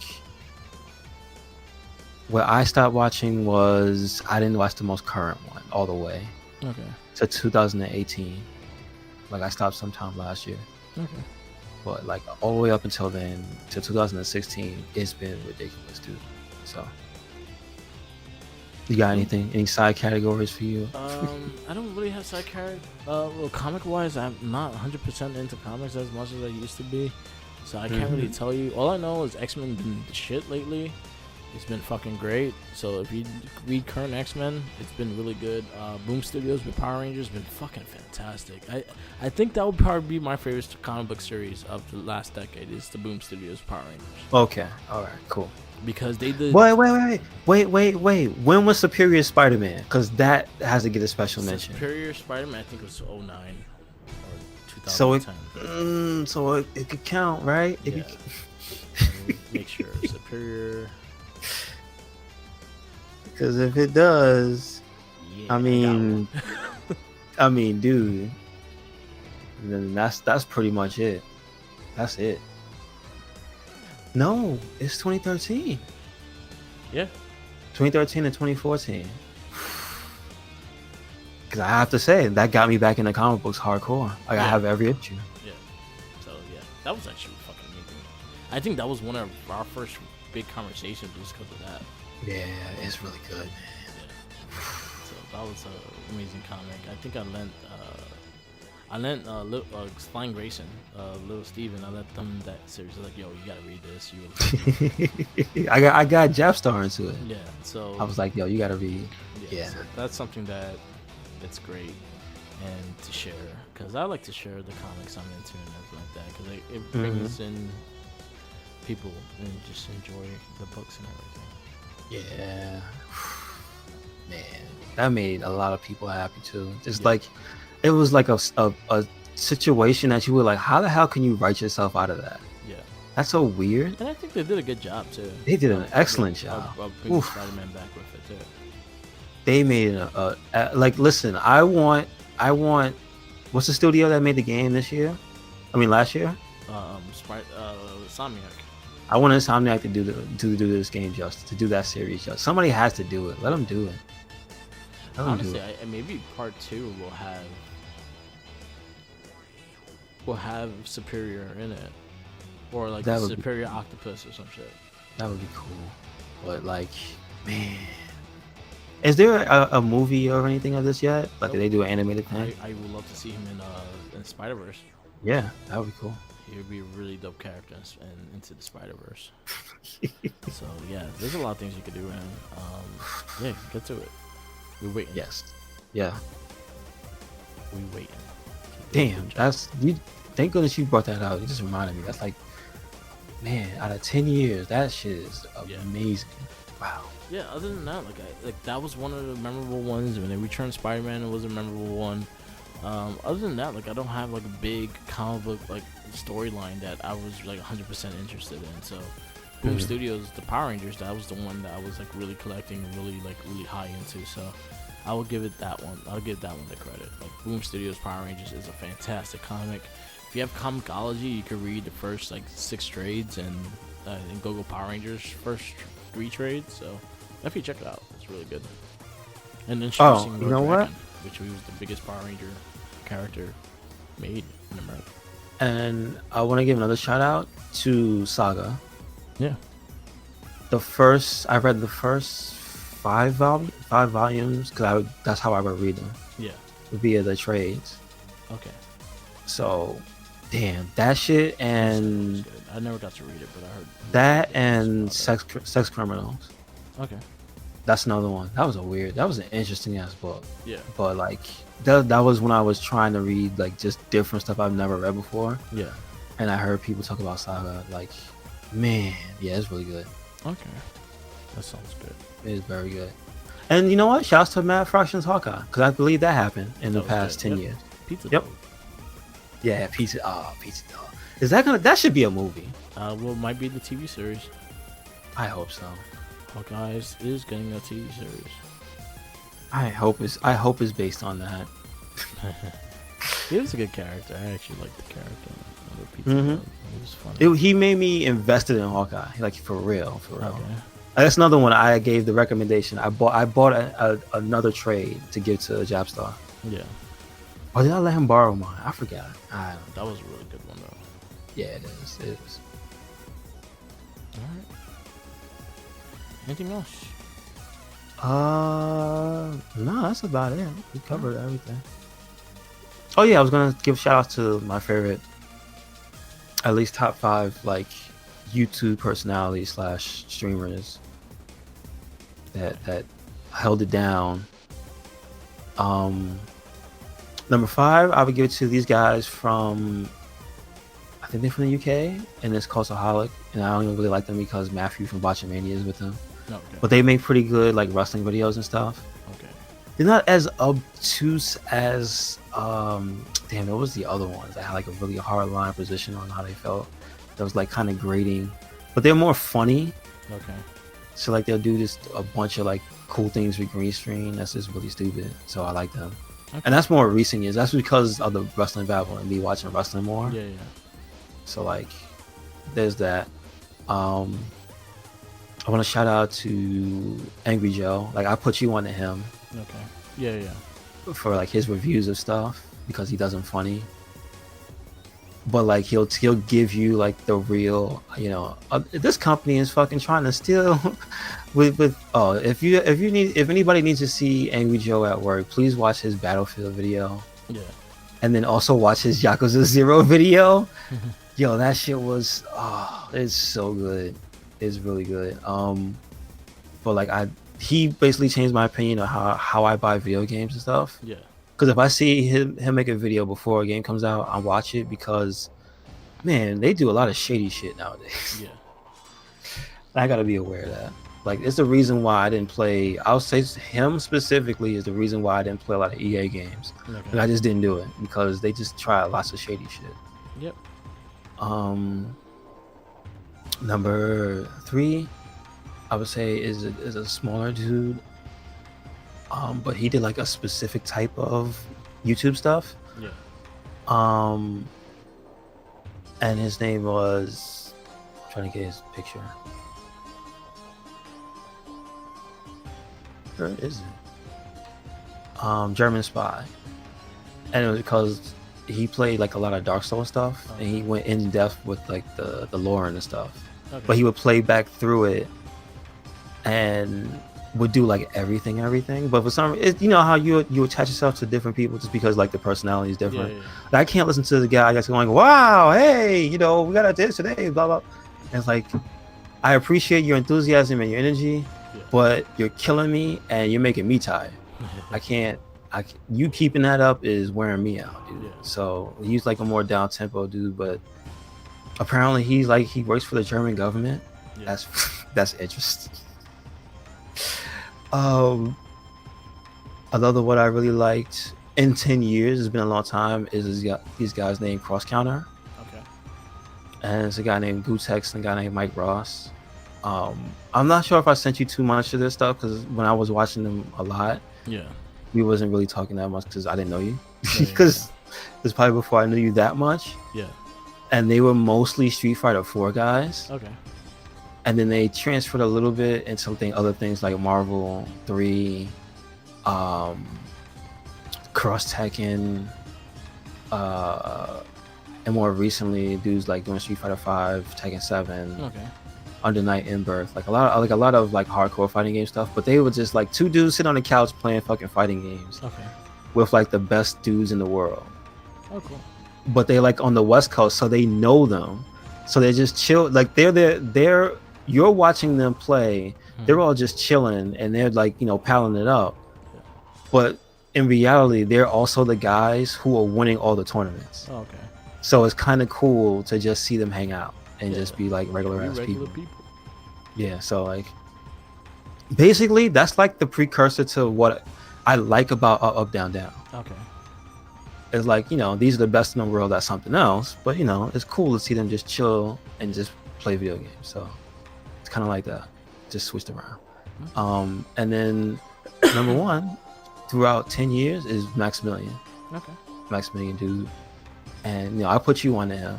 where I stopped watching was I didn't watch the most current one all the way. Okay. To 2018. Like I stopped sometime last year. Okay. But like all the way up until then to 2016, it's been ridiculous, dude. So you got anything? Any side categories for you? I don't really have side character. Well, comic wise, I'm not 100% into comics as much as I used to be, so I can't really tell you. All I know is X-Men been the shit lately. It's been fucking great. So if you read current X-Men, it's been really good. Boom Studios with Power Rangers been fucking fantastic. I think that would probably be my favorite comic book series of the last decade is the Boom Studios Power Rangers. Okay, all right, cool. Because they did. Wait. When was Superior Spider-Man? Because that has to get a special mention. Superior Spider-Man, I think it was 09 or 2010. So it could count, right? Yeah. Make sure Superior. Because if it does, Yeah, I mean, dude, then that's pretty much it. That's it. No, it's 2013. Yeah. 2013 and 2014. Because I have to say, that got me back into comic books hardcore. Like, I have every issue. Yeah. So, yeah. That was actually fucking amazing. I think that was one of our first big conversations just because of that. Yeah, it's really good, man. Yeah. So, that was an amazing comic. I think I lent Flying Grayson, Little Steven, I let them that series. Like, yo, you gotta read this. I got Jap Star into it. Yeah, so I was like, yo, you gotta read. Yeah. So that's something that's great and to share because I like to share the comics I'm into and everything like that because it brings in people and just enjoy the books and everything. Yeah, man, that made a lot of people happy too. Just like. It was like a situation that you were like, how the hell can you write yourself out of that? Yeah. That's so weird. And I think they did a good job, too. They did an excellent job. Of bringing Spider-Man back with it, too. They made like, listen, I want, what's the studio that made the game this year? I mean, last year? Insomniac. I want Insomniac to do this game justice, to do that series justice. Somebody has to do it. Let them do it. Honestly, maybe part 2 will have Superior in it, or like the Superior Octopus or some shit. That would be cool. But like, man, is there a movie or anything of this yet? Like, did they do an animated thing? I would love to see him in Spider-Verse. Yeah, that would be cool. He would be a really dope character and into the Spider-Verse. So yeah, there's a lot of things you could do, man. Yeah, get to it. We're waiting. Yes. Yeah. We waiting. Damn, that's you. Thank goodness you brought that out. You just reminded me. That's like, man, out of 10 years, that shit is amazing. Wow. Yeah. Other than that, like that was one of the memorable ones. When they returned Spider-Man, it was a memorable one. Other than that, like I don't have like a big comic book like storyline that I was like 100% interested in. So Boom Studios, the Power Rangers, that was the one that I was like really collecting and really high into. So I will give it that one. I'll give that one the credit. Like Boom Studios Power Rangers is a fantastic comic. If you have Comicology, you can read the first like 6 trades and Go Power Rangers first 3 trades. So definitely check it out. It's really good. And introducing you know what? which was the biggest Power Ranger character made in America. And I want to give another shout out to Saga. Yeah. I read the first 5 volumes because that's how I would read them. Yeah. Via the trades. Okay. So, damn, that shit and I never got to read it, but I heard that and sex criminals. Okay. That's another one. That was an interesting ass book. Yeah. But like that was when I was trying to read like just different stuff I've never read before. Yeah. And I heard people talk about Saga. Like, man, yeah, it's really good. Okay. That sounds good. It is very good. And you know what? Shouts to Matt Fraction's Hawkeye, because I believe that happened in the past 10 years. Pizza Yep. Dog. Yeah, Pizza Dog. Is that should be a movie? Well, it might be the TV series. I hope so. Hawkeyes is getting a TV series. I hope it's based on that. He was a good character. I actually liked the character. Pizza Mhm. Dog. It was funny. He made me invested in Hawkeye, like for real. Okay. That's another one I gave the recommendation. I bought another trade to give to Japstar. Yeah. Or did I let him borrow mine? I forgot. I don't know. That was a really good one though. Yeah, it is. It is. All right. Anything else? No, that's about it. We covered everything. Oh yeah, I was gonna give shout outs to my favorite, at least top 5 like YouTube personalities / streamers that held it down. Number 5, I would give it to these guys from, I think they're from the UK, and it's called Saholic, and I don't even really like them because Matthew from Botchamania is with them. Okay. But they make pretty good like wrestling videos and stuff. Okay. They're not as obtuse as damn, what was the other ones that had like a really hard line position on how they felt. That was like kind of grating, but they're more funny. Okay. So like they'll do just a bunch of like cool things with green screen. That's just really stupid. So I like them. Okay. And that's more recent years. That's because of the wrestling babble and me watching wrestling more. Yeah. So like, there's that. I want to shout out to Angry Joe. Like I put you on to him. Okay. Yeah. For like his reviews of stuff because he does them funny. But like he'll give you like the real, this company is fucking trying to steal with if anybody needs to see Angry Joe at work, please watch his Battlefield video. Yeah. And then also watch his Yakuza 0 video. Yo, that shit was it's so good. It's really good. But like he basically changed my opinion on how I buy video games and stuff. Yeah. Because if I see him make a video before a game comes out, I'll watch it because, man, they do a lot of shady shit nowadays. Yeah. I gotta be aware of that. Like, it's the reason why I didn't play. I'll say him specifically is the reason why I didn't play a lot of EA games. Okay. And I just didn't do it because they just try lots of shady shit. Yep. Number 3, I would say is a smaller dude. But he did like a specific type of YouTube stuff. Yeah. And his name was, I'm trying to get his picture. Where is it? German Spy. And it was because he played like a lot of Dark Souls stuff, and he went in depth with like the lore and the stuff. Okay. But he would play back through it and would do like everything, but for some, you know how you attach yourself to different people just because like the personality is different. Yeah. Like, I can't listen to the guy that's going, wow, hey, we got this today, blah blah. And it's like, I appreciate your enthusiasm and your energy, but you're killing me and you're making me tired. You keeping that up is wearing me out, dude. Yeah. So he's like a more down tempo dude, but apparently he works for the German government. Yeah. That's interesting. Another one I really liked in 10 years, it's been a long time, is these guys named Cross Counter. Okay. And it's a guy named Gutex and a guy named Mike Ross. I'm not sure if I sent you too much of this stuff because when I was watching them a lot, Yeah. we wasn't really talking that much because I didn't know you. Yeah, Because it's probably before I knew you that much. Yeah. And they were mostly Street Fighter 4 guys. Okay. And then they transferred a little bit into other things like Marvel 3, Cross Tekken, and more recently dudes like doing Street Fighter 5, Tekken 7, Okay. Under Night in Birth, like a lot of like hardcore fighting game stuff. But they were just like two dudes sitting on the couch playing fucking fighting games Okay. with like the best dudes in the world. Oh, cool. But they like on the West Coast, so they know them, so they just chill. Like they're you're watching them play. They're all just chilling and they're like, you know, palling it up. But in reality, they're also the guys who are winning all the tournaments. Oh, okay. So it's kind of cool to just see them hang out and just be like regular ass Regular people. people. Yeah, so like basically that's like the precursor to what I like about Up Down Down. Okay. It's like, you know, these are the best in the world at something else, but you know, it's cool to see them just chill and just play video games. So it's kind of like that, just switched around. And then number one throughout 10 years is Maximilian. Okay. Maximilian dude, and you know, I put you on to him.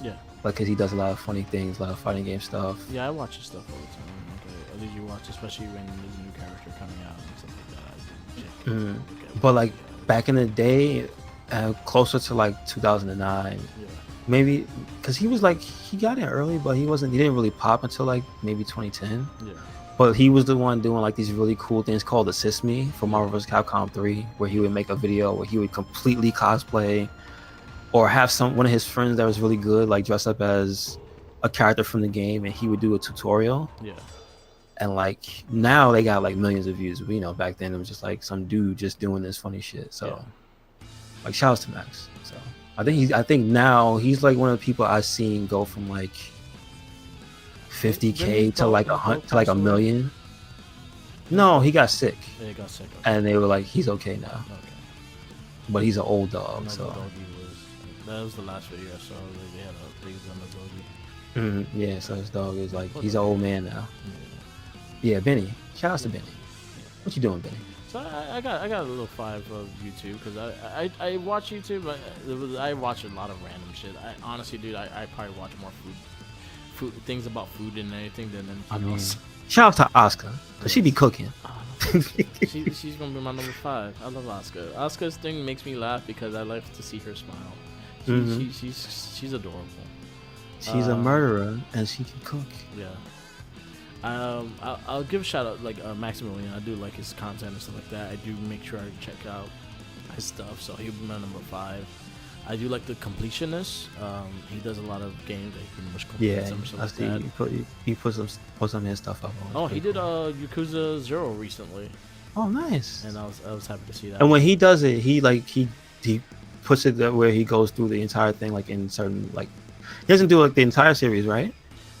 Yeah. Like, cause he does a lot of funny things, a lot of fighting game stuff. Yeah, I watch his stuff all the time. Like, I usually watch, especially when there's a new character coming out and stuff like that. I check look at But like what- back in the day, closer to like 2009, Yeah. maybe, cause he was like, he got in early, but he didn't really pop until like maybe 2010. Yeah. But he was the one doing like these really cool things called Assist Me for Marvel vs. Capcom 3, where he would make a video where he would completely cosplay or have one of his friends that was really good like dress up as a character from the game and he would do a tutorial. Yeah. And like now they got like millions of views, but you know, back then it was just like some dude just doing this funny shit. So like shout out to Max. So I think now he's like one of the people I've seen go from like 50K to like a million. No, he got sick. Yeah, he got sick. Okay. And they were like, he's okay now. Okay. But he's an old dog, No, so the doggy that was the last video I saw. Like, they had a big on the doggy. yeah, so his dog is like, he's an old man now. Yeah. Yeah, Benny. Shout out to Benny. What you doing, Benny? So I got a little 5 of YouTube because I watch YouTube, but I watch a lot of random shit. I honestly, dude, I probably watch more food things about food and anything than anything else. Shout out to Oscar, cause she be cooking. She's gonna be my number 5. I love Oscar. Oscar's thing makes me laugh because I like to see her smile. She's adorable. She's a murderer and she can cook. Yeah. I'll give a shout out like Maximilian. I do like his content and stuff like that. I do make sure I check out his stuff. So he'll be my number 5. I do like the completionist. He does a lot of games that he pretty much completes them. I see. He put some of his stuff up. Oh, he did Yakuza 0 recently, Oh, nice. and I was happy to see that. And when he does it, he puts it that where he goes through the entire thing, like in certain like he doesn't do like the entire series, right?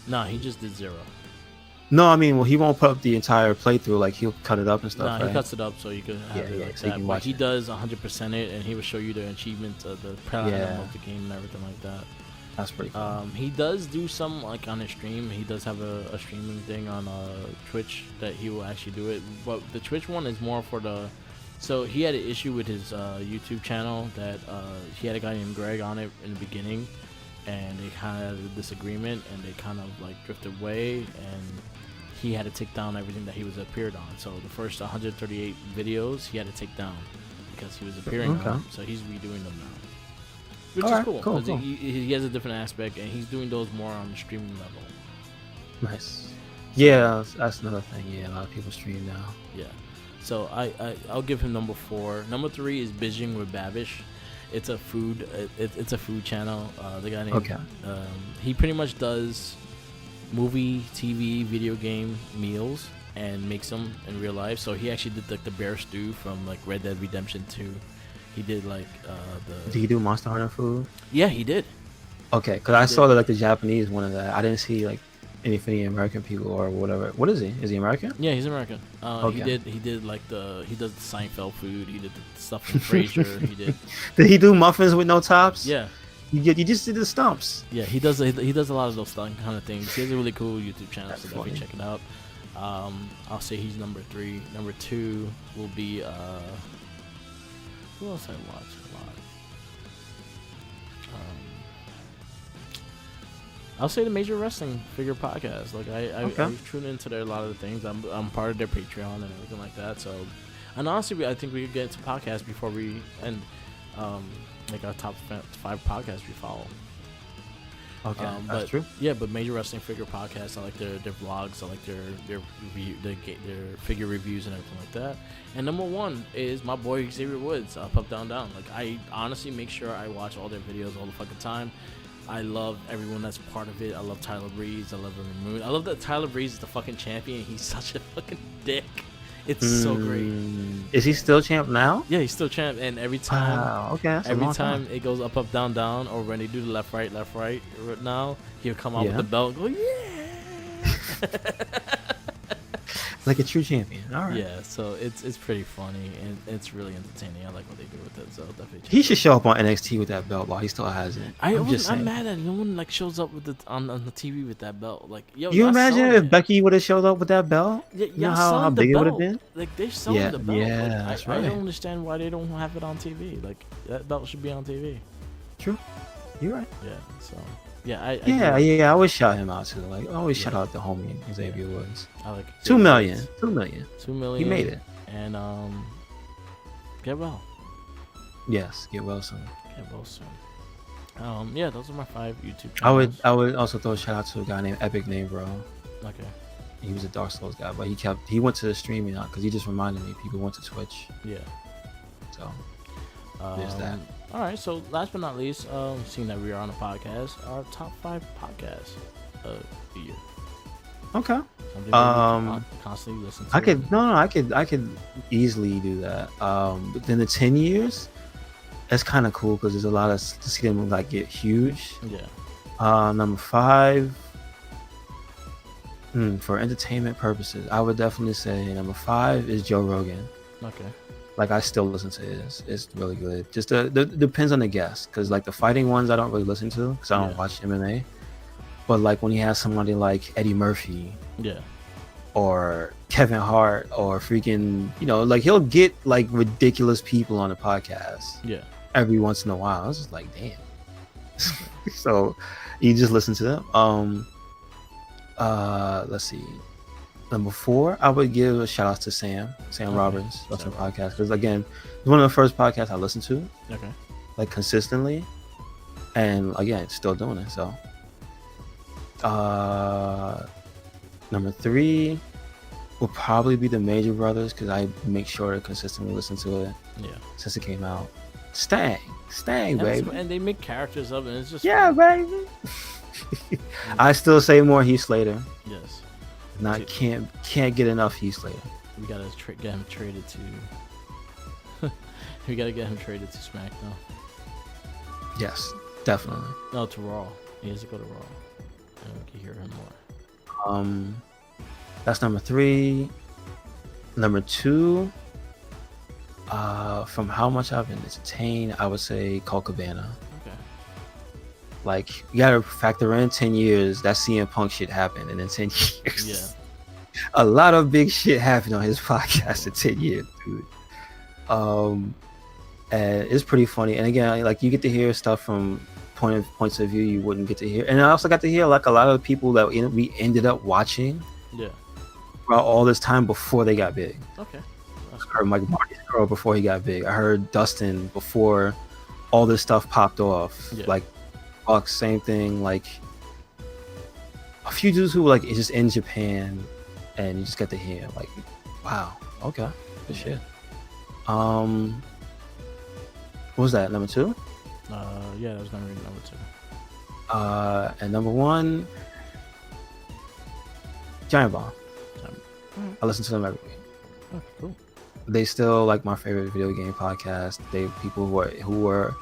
No, he just did 0. No, I mean, well, he won't put up the entire playthrough. Like he'll cut it up and stuff. No, right? he cuts it up so you can have it like so you that. can But watch he it. does 100% it, and he will show you the achievements of the platinum of the game and everything like that. That's pretty cool. He does do some like on his stream. He does have a streaming thing on Twitch that he will actually do it. But the Twitch one is more for the. So he had an issue with his YouTube channel that he had a guy named Greg on it in the beginning, and they kind of had a disagreement, and they kind of like drifted away, and he had to take down everything that he was appeared on. So the first 138 videos he had to take down because he was appearing on them. So he's redoing them now. Which is cool. Cool. He has a different aspect, and he's doing those more on the streaming level. Nice. Yeah, that's another thing. Yeah, a lot of people stream now. Yeah. So I'll give him number 4. Number 3 is Binging with Babish. It's a food. It's a food channel. The guy named. Okay. He pretty much does movie, TV, video game meals and makes them in real life. So he actually did like the bear stew from like Red Dead Redemption 2. He did like the. Did he do Monster Hunter food? Yeah, he did. Okay, because I saw that like the Japanese one of that. I didn't see like any for the American people or whatever. What is he? Is he American? Yeah, he's American. Okay. He did like he does the Seinfeld food. He did the stuff from Frasier. He did. Did he do muffins with no tops? Yeah. You just did the stumps. Yeah, he does a lot of those kind of things. He has a really cool YouTube channel, That's so definitely funny. check it out. I'll say he's number 3. Number 2 will be who else I watch a lot? I'll say the Major Wrestling Figure Podcast. Like I tune into their a lot of the things. I'm part of their Patreon and everything like that. So, and honestly, I think we could get into podcasts before we end. Like our top 5 podcasts we follow. Okay, But, that's true. Yeah, but Major Wrestling Figure Podcast. I like their vlogs. I like their figure reviews and everything like that. And number 1 is my boy Xavier Woods. Up Up Down Down. Like I honestly make sure I watch all their videos all the fucking time. I love everyone that's part of it. I love Tyler Breeze. I love Reverend Moon. I love that Tyler Breeze is the fucking champion. He's such a fucking dick. It's so great. Is he still champ now? Yeah, he's still champ, and every time, Wow, okay, that's a every long time it goes up, up, down, down, or when they do the left, right, now he'll come out with Yeah. the belt, and go yeah. Like a true champion. All right. Yeah, so it's pretty funny and it's really entertaining. I like what they do with it, so definitely. Check He it should show up on NXT with that belt while he still has it. out. I'm mad at no one like shows up with it on the TV with that belt. Like, yo, You y'all imagine selling if it. Becky would have showed up with that belt? Yeah, You know y'all how selling the big it would have belt. been? Like they're selling Yeah, the belt. yeah, Like, that's I right. don't understand why they don't have it on TV. Like that belt should be on TV. True. You're right. Yeah. So yeah, I I always shout him out too. Like, I always shout out the homie Xavier Woods. I like 2 million. 2 million. 2 million. He made it. And get well. Yes. Get well soon. Get well soon. Yeah, those are my 5 YouTube channels. I would also throw a shout out to a guy named Epic Name Bro. Okay. He was a Dark Souls guy, but he went to the streaming now because he just reminded me people went to Twitch. Yeah. So there's that. All right. So last but not least, seeing that we are on a podcast, our top 5 podcasts of the year. Okay. Something that we constantly listen to. I could easily do that. But then the 10 years, that's kind of cool because there's a lot of to see them like get huge. Yeah. Number 5. For entertainment purposes, I would definitely say number 5 is Joe Rogan. Okay. Like I still listen to it. It's really good. Just depends on the guest, because like the fighting ones I don't really listen to because I don't watch MMA. But like when you have somebody like Eddie Murphy, Yeah. or Kevin Hart, or freaking, like he'll get like ridiculous people on the podcast Yeah. every once in a while. It's just like, damn. So you just listen to them. Let's see. Number 4, I would give a shout out to Sam Roberts, Wrestling Podcast, because again, it's one of the first podcasts I listened to, Okay. like consistently, and again, still doing it. So, number 3 will probably be the Major Brothers, because I make sure to consistently listen to it Yeah. since it came out. Stang, baby. And they make characters up, and it's just Yeah, fun. baby. I still say more Heath Slater. Yes. Can't get enough Heath Slater. We gotta get him traded to. We gotta get him traded to SmackDown. Yes, definitely. No, to Raw. He has to go to Raw, and we can hear him more. That's number 3. Number 2, from how much I've been entertained, I would say Colt Cabana. Okay. Like, you gotta factor in 10 years, that CM Punk shit happened, and in 10 years, Yeah. a lot of big shit happened on his podcast in 10 years, dude. And it's pretty funny. And again, like, you get to hear stuff from points of view you wouldn't get to hear. And I also got to hear like a lot of people that we ended up watching Yeah. throughout all this time before they got big. Okay. I heard Mike Marty Scurll before he got big. I heard Dustin before all this stuff popped off. Yeah. Like Buck, same thing. Like a few dudes who were like just in Japan, and you just get to hear like, wow, okay, good shit. What was that? Number 2? Yeah, that was number 2. And number 1, Giant Bomb. I listen to them every week. Oh, cool. They still like my favorite video game podcast. They people who were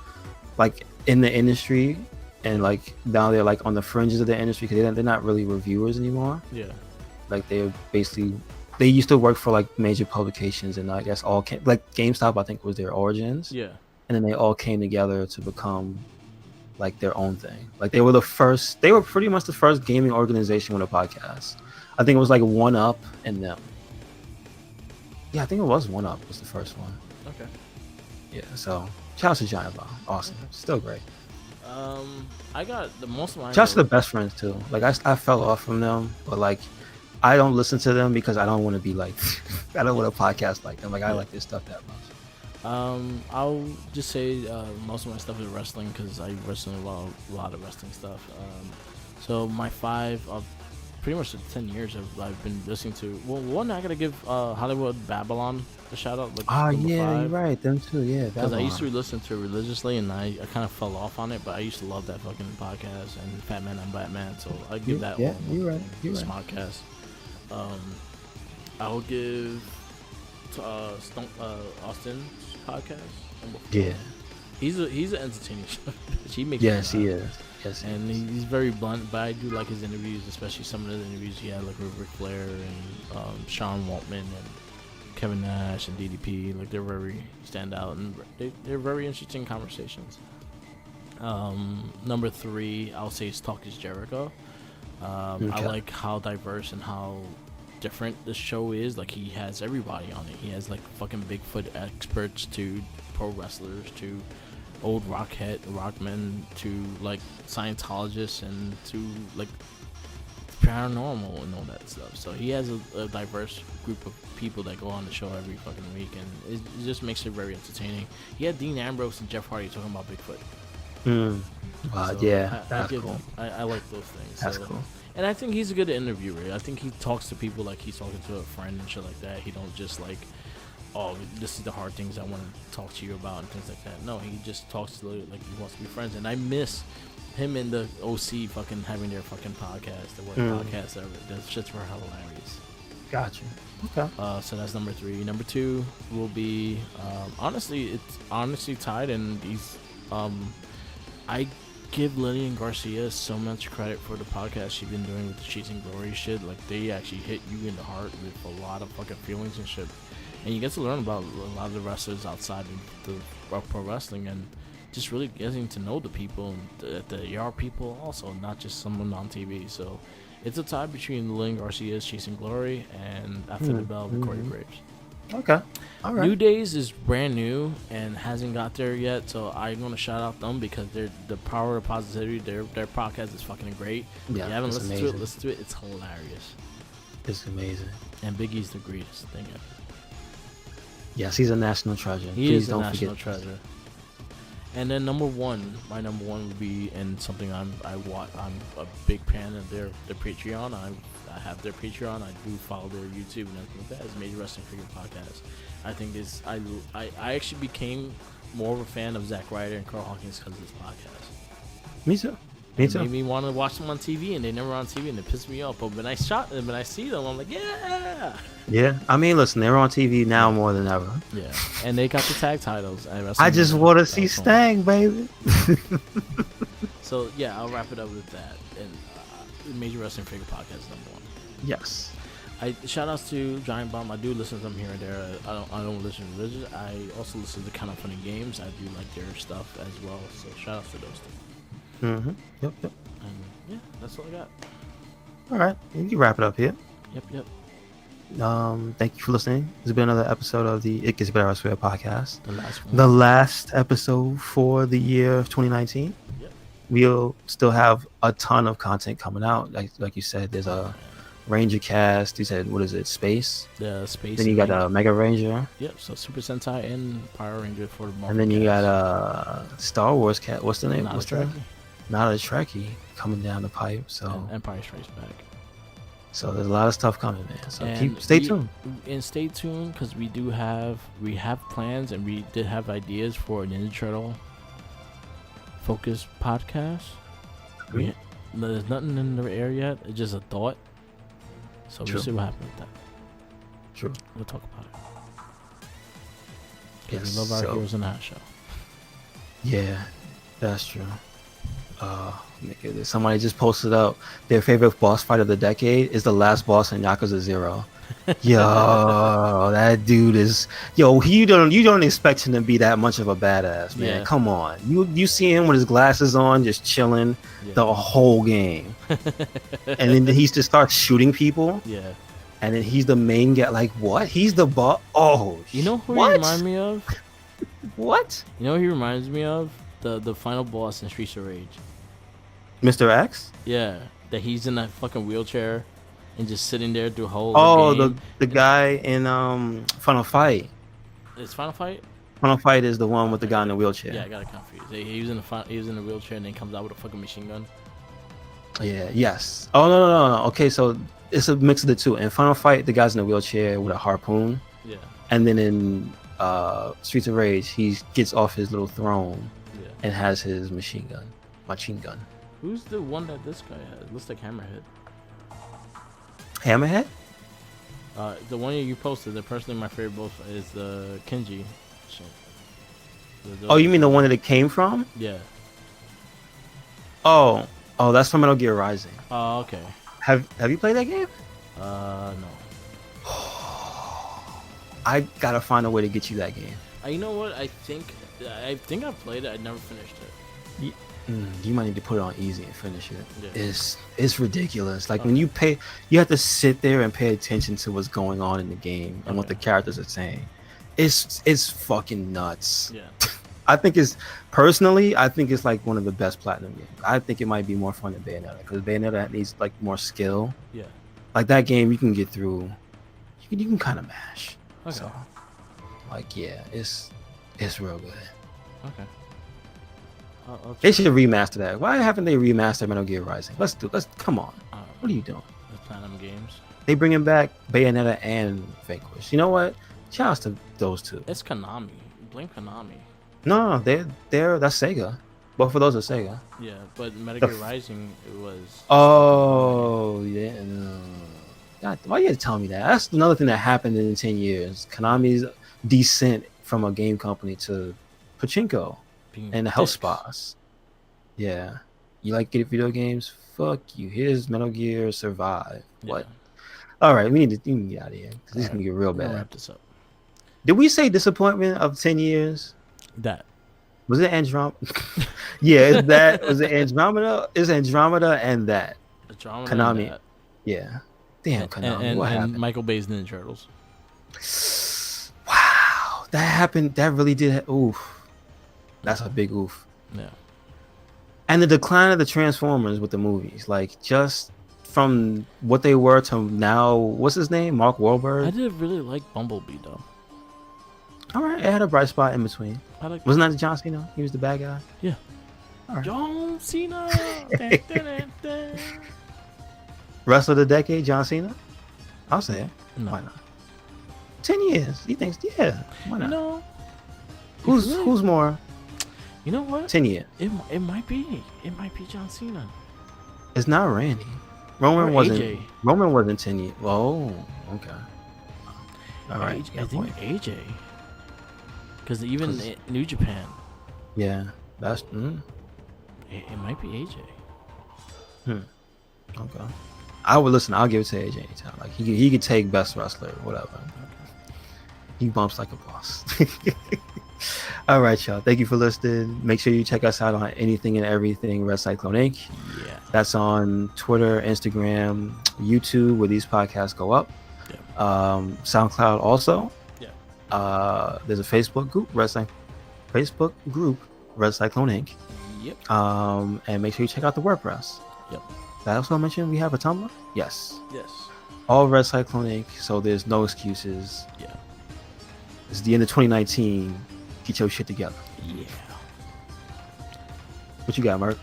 like in the industry and like now they're like on the fringes of the industry because they're not really reviewers anymore. Yeah. Like they're basically they used to work for like major publications, and I guess all came, like GameStop I think was their origins. Yeah. And then they all came together to become like their own thing. Like they were pretty much the first gaming organization with a podcast. I think it was like One Up and them. Yeah, I think it was One Up was the first one. Okay. Yeah, so shout out to Giant Bomb. Awesome. Still great. I got the most of my. Shout out to the best friends too. Like I fell off from them, but like I don't listen to them because I don't want to be like I don't want a podcast like them. Like I like this stuff that much. I'll just say most of my stuff is wrestling because I wrestle a lot of wrestling stuff. So my 5 of pretty much the 10 years I've been listening to. Well, one I gotta give Hollywood Babylon a shout out. Like, yeah, 5. you're right. Them too. Yeah, because I used to listen to it religiously and I kind of fell off on it, but I used to love that fucking podcast and Fat Man and Batman. So I give that one. Yeah, you're right. You're right. Smodcast. I will give Austin's podcast. Yeah. He's an entertaining show. He makes Yes, he is. Yes, and he's very blunt, but I do like his interviews, especially some of the interviews he had, like with Ric Flair and Sean Waltman and Kevin Nash and DDP. Like they're very stand out and they're very interesting conversations. Number 3, I'll say is Talk is Jericho. I like how diverse and how different the show is. Like he has everybody on it. He has like fucking Bigfoot experts to pro wrestlers to old rockmen to like Scientologists and to like paranormal and all that stuff. So he has a diverse group of people that go on the show every fucking week, and it just makes it very entertaining. He had Dean Ambrose and Jeff Hardy talking about Bigfoot. So, yeah, that's cool. I like those things. That's cool. And I think he's a good interviewer. I think he talks to people like he's talking to a friend and shit like that. He don't just like, oh, this is the hard things I want to talk to you about and things like that. No, he just talks to like he wants to be friends. And I miss him and the OC fucking having their fucking podcast, the worst podcast ever. That shits were hilarious. Gotcha. Okay. So that's number 3. Number 2 will be honestly tied, and these I give Lillian Garcia so much credit for the podcast she's been doing with the Cheats and Glory shit. Like they actually hit you in the heart with a lot of fucking feelings and shit, and you get to learn about a lot of the wrestlers outside of pro wrestling and just really getting to know the people, the ER people also, not just someone on TV. So it's a tie between Lillian Garcia's Cheats and Glory and After the Bell with Corey Graves. Okay. All right. New Days is brand new and hasn't got there yet, so I'm gonna shout out them because they're the power of positivity. Their podcast is fucking great. Yeah, if you haven't listened to it, amazing. listen to it. It's hilarious. It's amazing. And Biggie's the greatest thing ever. Yes, he's a national treasure. He Please is a don't national forget. treasure. And then my number one would be, and something I'm a big fan of their Patreon. I have their Patreon. I do follow their YouTube and everything like that. It's Major Wrestling Figure Podcast. I think I actually became more of a fan of Zack Ryder and Carl Hawkins because of this podcast. Me too. It made me want to watch them on TV, and they never on TV, and it pissed me off. But when I see them, I'm like, yeah. Yeah. I mean, listen, they're on TV now more than ever. Yeah. And they got the tag titles. I just want to see Stang, baby. So yeah, I'll wrap it up with that. And Major Wrestling Figure Podcast is number 1. Yes. Shout outs to Giant Bomb. I do listen to them here and there. I don't listen to religion. I also listen to Kind of Funny Games. I do like their stuff as well. So shout outs to those two. Yep. And yeah, that's all I got. All right. You can wrap it up here. Yep. Thank you for listening. This has been another episode of the It Gets Better Elsewhere podcast. The last episode for the year of 2019. Yep. We'll still have a ton of content coming out. Like you said, there's a Ranger cast. You said, what is it? Space. The Space. Then you got a Mega Ranger. Yep. So Super Sentai and Power Ranger for the Morphin And then you Cast. got a Star Wars cat. What's the name? Not What's a the Trekkie. Not a Trekkie coming down the pipe. So And Empire Strikes Back. So there's a lot of stuff coming, man. So And stay tuned. And stay tuned because we have plans and we did have ideas for a Ninja Turtle focused podcast. There's nothing in the air yet. It's just a thought. So True. we'll see what happens with that. True. We'll talk about it. Because we love our heroes in that show. Yeah, that's true. Somebody just posted up their favorite boss fight of the decade is the last boss in Yakuza 0. Yo, that dude is you don't expect him to be that much of a badass, man. Yeah. Come on. You see him with his glasses on just chilling the whole game. And then he just starts shooting people. Yeah. And then he's the main guy. Like, what? He's the boss. Oh, You know who what? he reminds me of? What? You know who he reminds me of? The final boss in Streets of Rage. Mr. X? Yeah, that he's in that fucking wheelchair and just sitting there through whole game. the guy in Final Fight. It's Final Fight? Final Fight is the one with the guy in the wheelchair. Yeah, I got it confused. He was in the wheelchair and then comes out with a fucking machine gun. Yeah, yes. Oh, no. Okay, so it's a mix of the two. In Final Fight, the guy's in a wheelchair with a harpoon. Yeah. And then in Streets of Rage, he gets off his little throne and has his machine gun. Who's the one that this guy has? Looks like Hammerhead. Hammerhead? The one you posted, the personally my favorite both is the Kenji. Oh, you mean the one that it came from? Yeah. Oh, that's from Metal Gear Rising. Oh, okay. Have you played that game? No. I gotta find a way to get you that game. You know what? I think I played it. I never finished it. You might need to put it on easy and finish it. Yeah. It's ridiculous. Like when you have to sit there and pay attention to what's going on in the game and what the characters are saying. It's fucking nuts. Yeah. I think it's like one of the best platinum games. I think it might be more fun than Bayonetta because Bayonetta needs like more skill. Yeah. Like that game, you can get through. You can kind of mash. Okay. So, like, yeah, it's real good. Okay. They should remaster that. Why haven't they remastered Metal Gear Rising? Let's come on. What are you doing? The Platinum Games. They bringing back Bayonetta and Vanquish. You know what? Shouts to those two. It's Konami. Blame Konami. No, that's Sega. Both of those are Sega. Yeah, but Metal Gear Rising it was. Oh yeah. No. God, why you had to tell me that? That's another thing that happened in 10 years. Konami's descent from a game company to pachinko and health spas. Yeah. You like good video games? Fuck you. Here's Metal Gear Survive. What? All right, we can get out of here. This is going to get real bad. Wrap this up. Did we say disappointment of 10 years? That. Was it Andromeda? Yeah, is that. Was it Andromeda? It's Andromeda and that. Andromeda Konami. And that. Yeah. Damn, Konami. What happened? And Michael Bay's Ninja Turtles. Wow. That happened. That really did. Oof. That's a big oof. Yeah. And the decline of the Transformers with the movies. Like, just from what they were to now. What's his name? Mark Wahlberg? I did really like Bumblebee, though. All right. It had a bright spot in between. Wasn't that John Cena? He was the bad guy? Yeah. All right. John Cena. Wrestler of the decade, John Cena? I'll say it. No. Why not? 10 years. He thinks, yeah. Why not? You know, Who's more? You know what? 10 years. It might be. It might be John Cena. It's not Randy. Roman Or wasn't. AJ. Roman wasn't 10 years. Oh, okay. All right. I think AJ. Because even in New Japan. Yeah, that's. It might be AJ. Okay. I would listen. I'll give it to AJ anytime. Like he could take best wrestler, whatever. Okay. He bumps like a boss. All right, y'all. Thank you for listening. Make sure you check us out on anything and everything RedCycloneInc. Yeah. That's on Twitter, Instagram, YouTube, where these podcasts go up. Yeah. SoundCloud also. Yeah. There's a Facebook group, RedCycloneInc. Yep. And make sure you check out the WordPress. Yep. Did I also mention we have a Tumblr? Yes. Yes. All RedCycloneInc, so there's no excuses. Yeah. It's the end of 2019. Get your shit together. Yeah. What you got, Mark?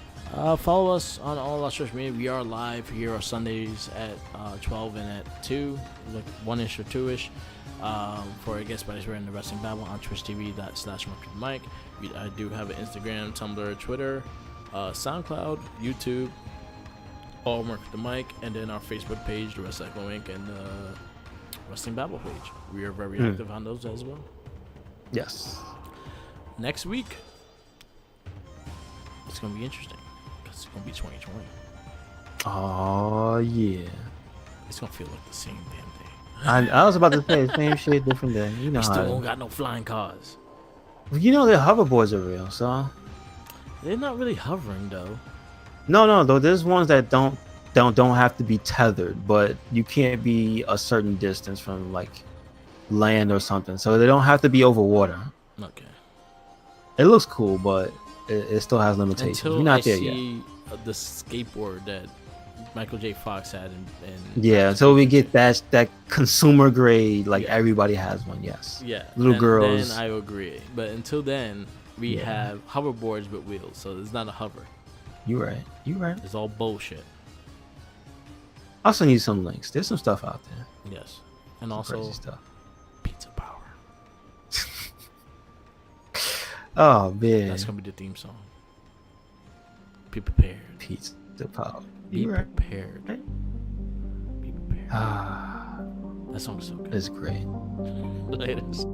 Follow us on all our social media. We are live here on Sundays at 12 and at 2, like 1-ish or 2-ish. For a guest parties, we're in the Wrestling Babble on twitch.tv/MercwiththeMic. I do have an Instagram, Tumblr, Twitter, SoundCloud, YouTube, all MercwiththeMic, and then our Facebook page, the RedCycloneInc, and the Wrestling Babble page. We are very active on those as well. Yes. Next week, it's going to be interesting. it's gonna be 2020. Oh yeah. It's gonna feel like the same damn day. I was about to say same shit, different day. You know We how. still don't got no flying cars. You know that hoverboards are real, so. They're not really hovering though. No, though there's ones that don't have to be tethered, but you can't be a certain distance from like land or something, so they don't have to be over water. Okay. It looks cool, but it still has limitations. Until You're not I there yet. see the skateboard that Michael J. Fox had in Yeah, so we get that consumer grade, like Yeah. everybody has one. Yes. Yeah. Little and girls. Then I agree, but until then, we Yeah. have hoverboards with wheels, so it's not a hover. You right. It's all bullshit. I'll send you some links. There's some stuff out there. Yes, and Some also crazy stuff. pizza power. Oh man. That's gonna be the theme song. Be prepared. Pizza power. Be You right. prepared. Right. Be prepared. Ah, That song is so good. it's great. It is.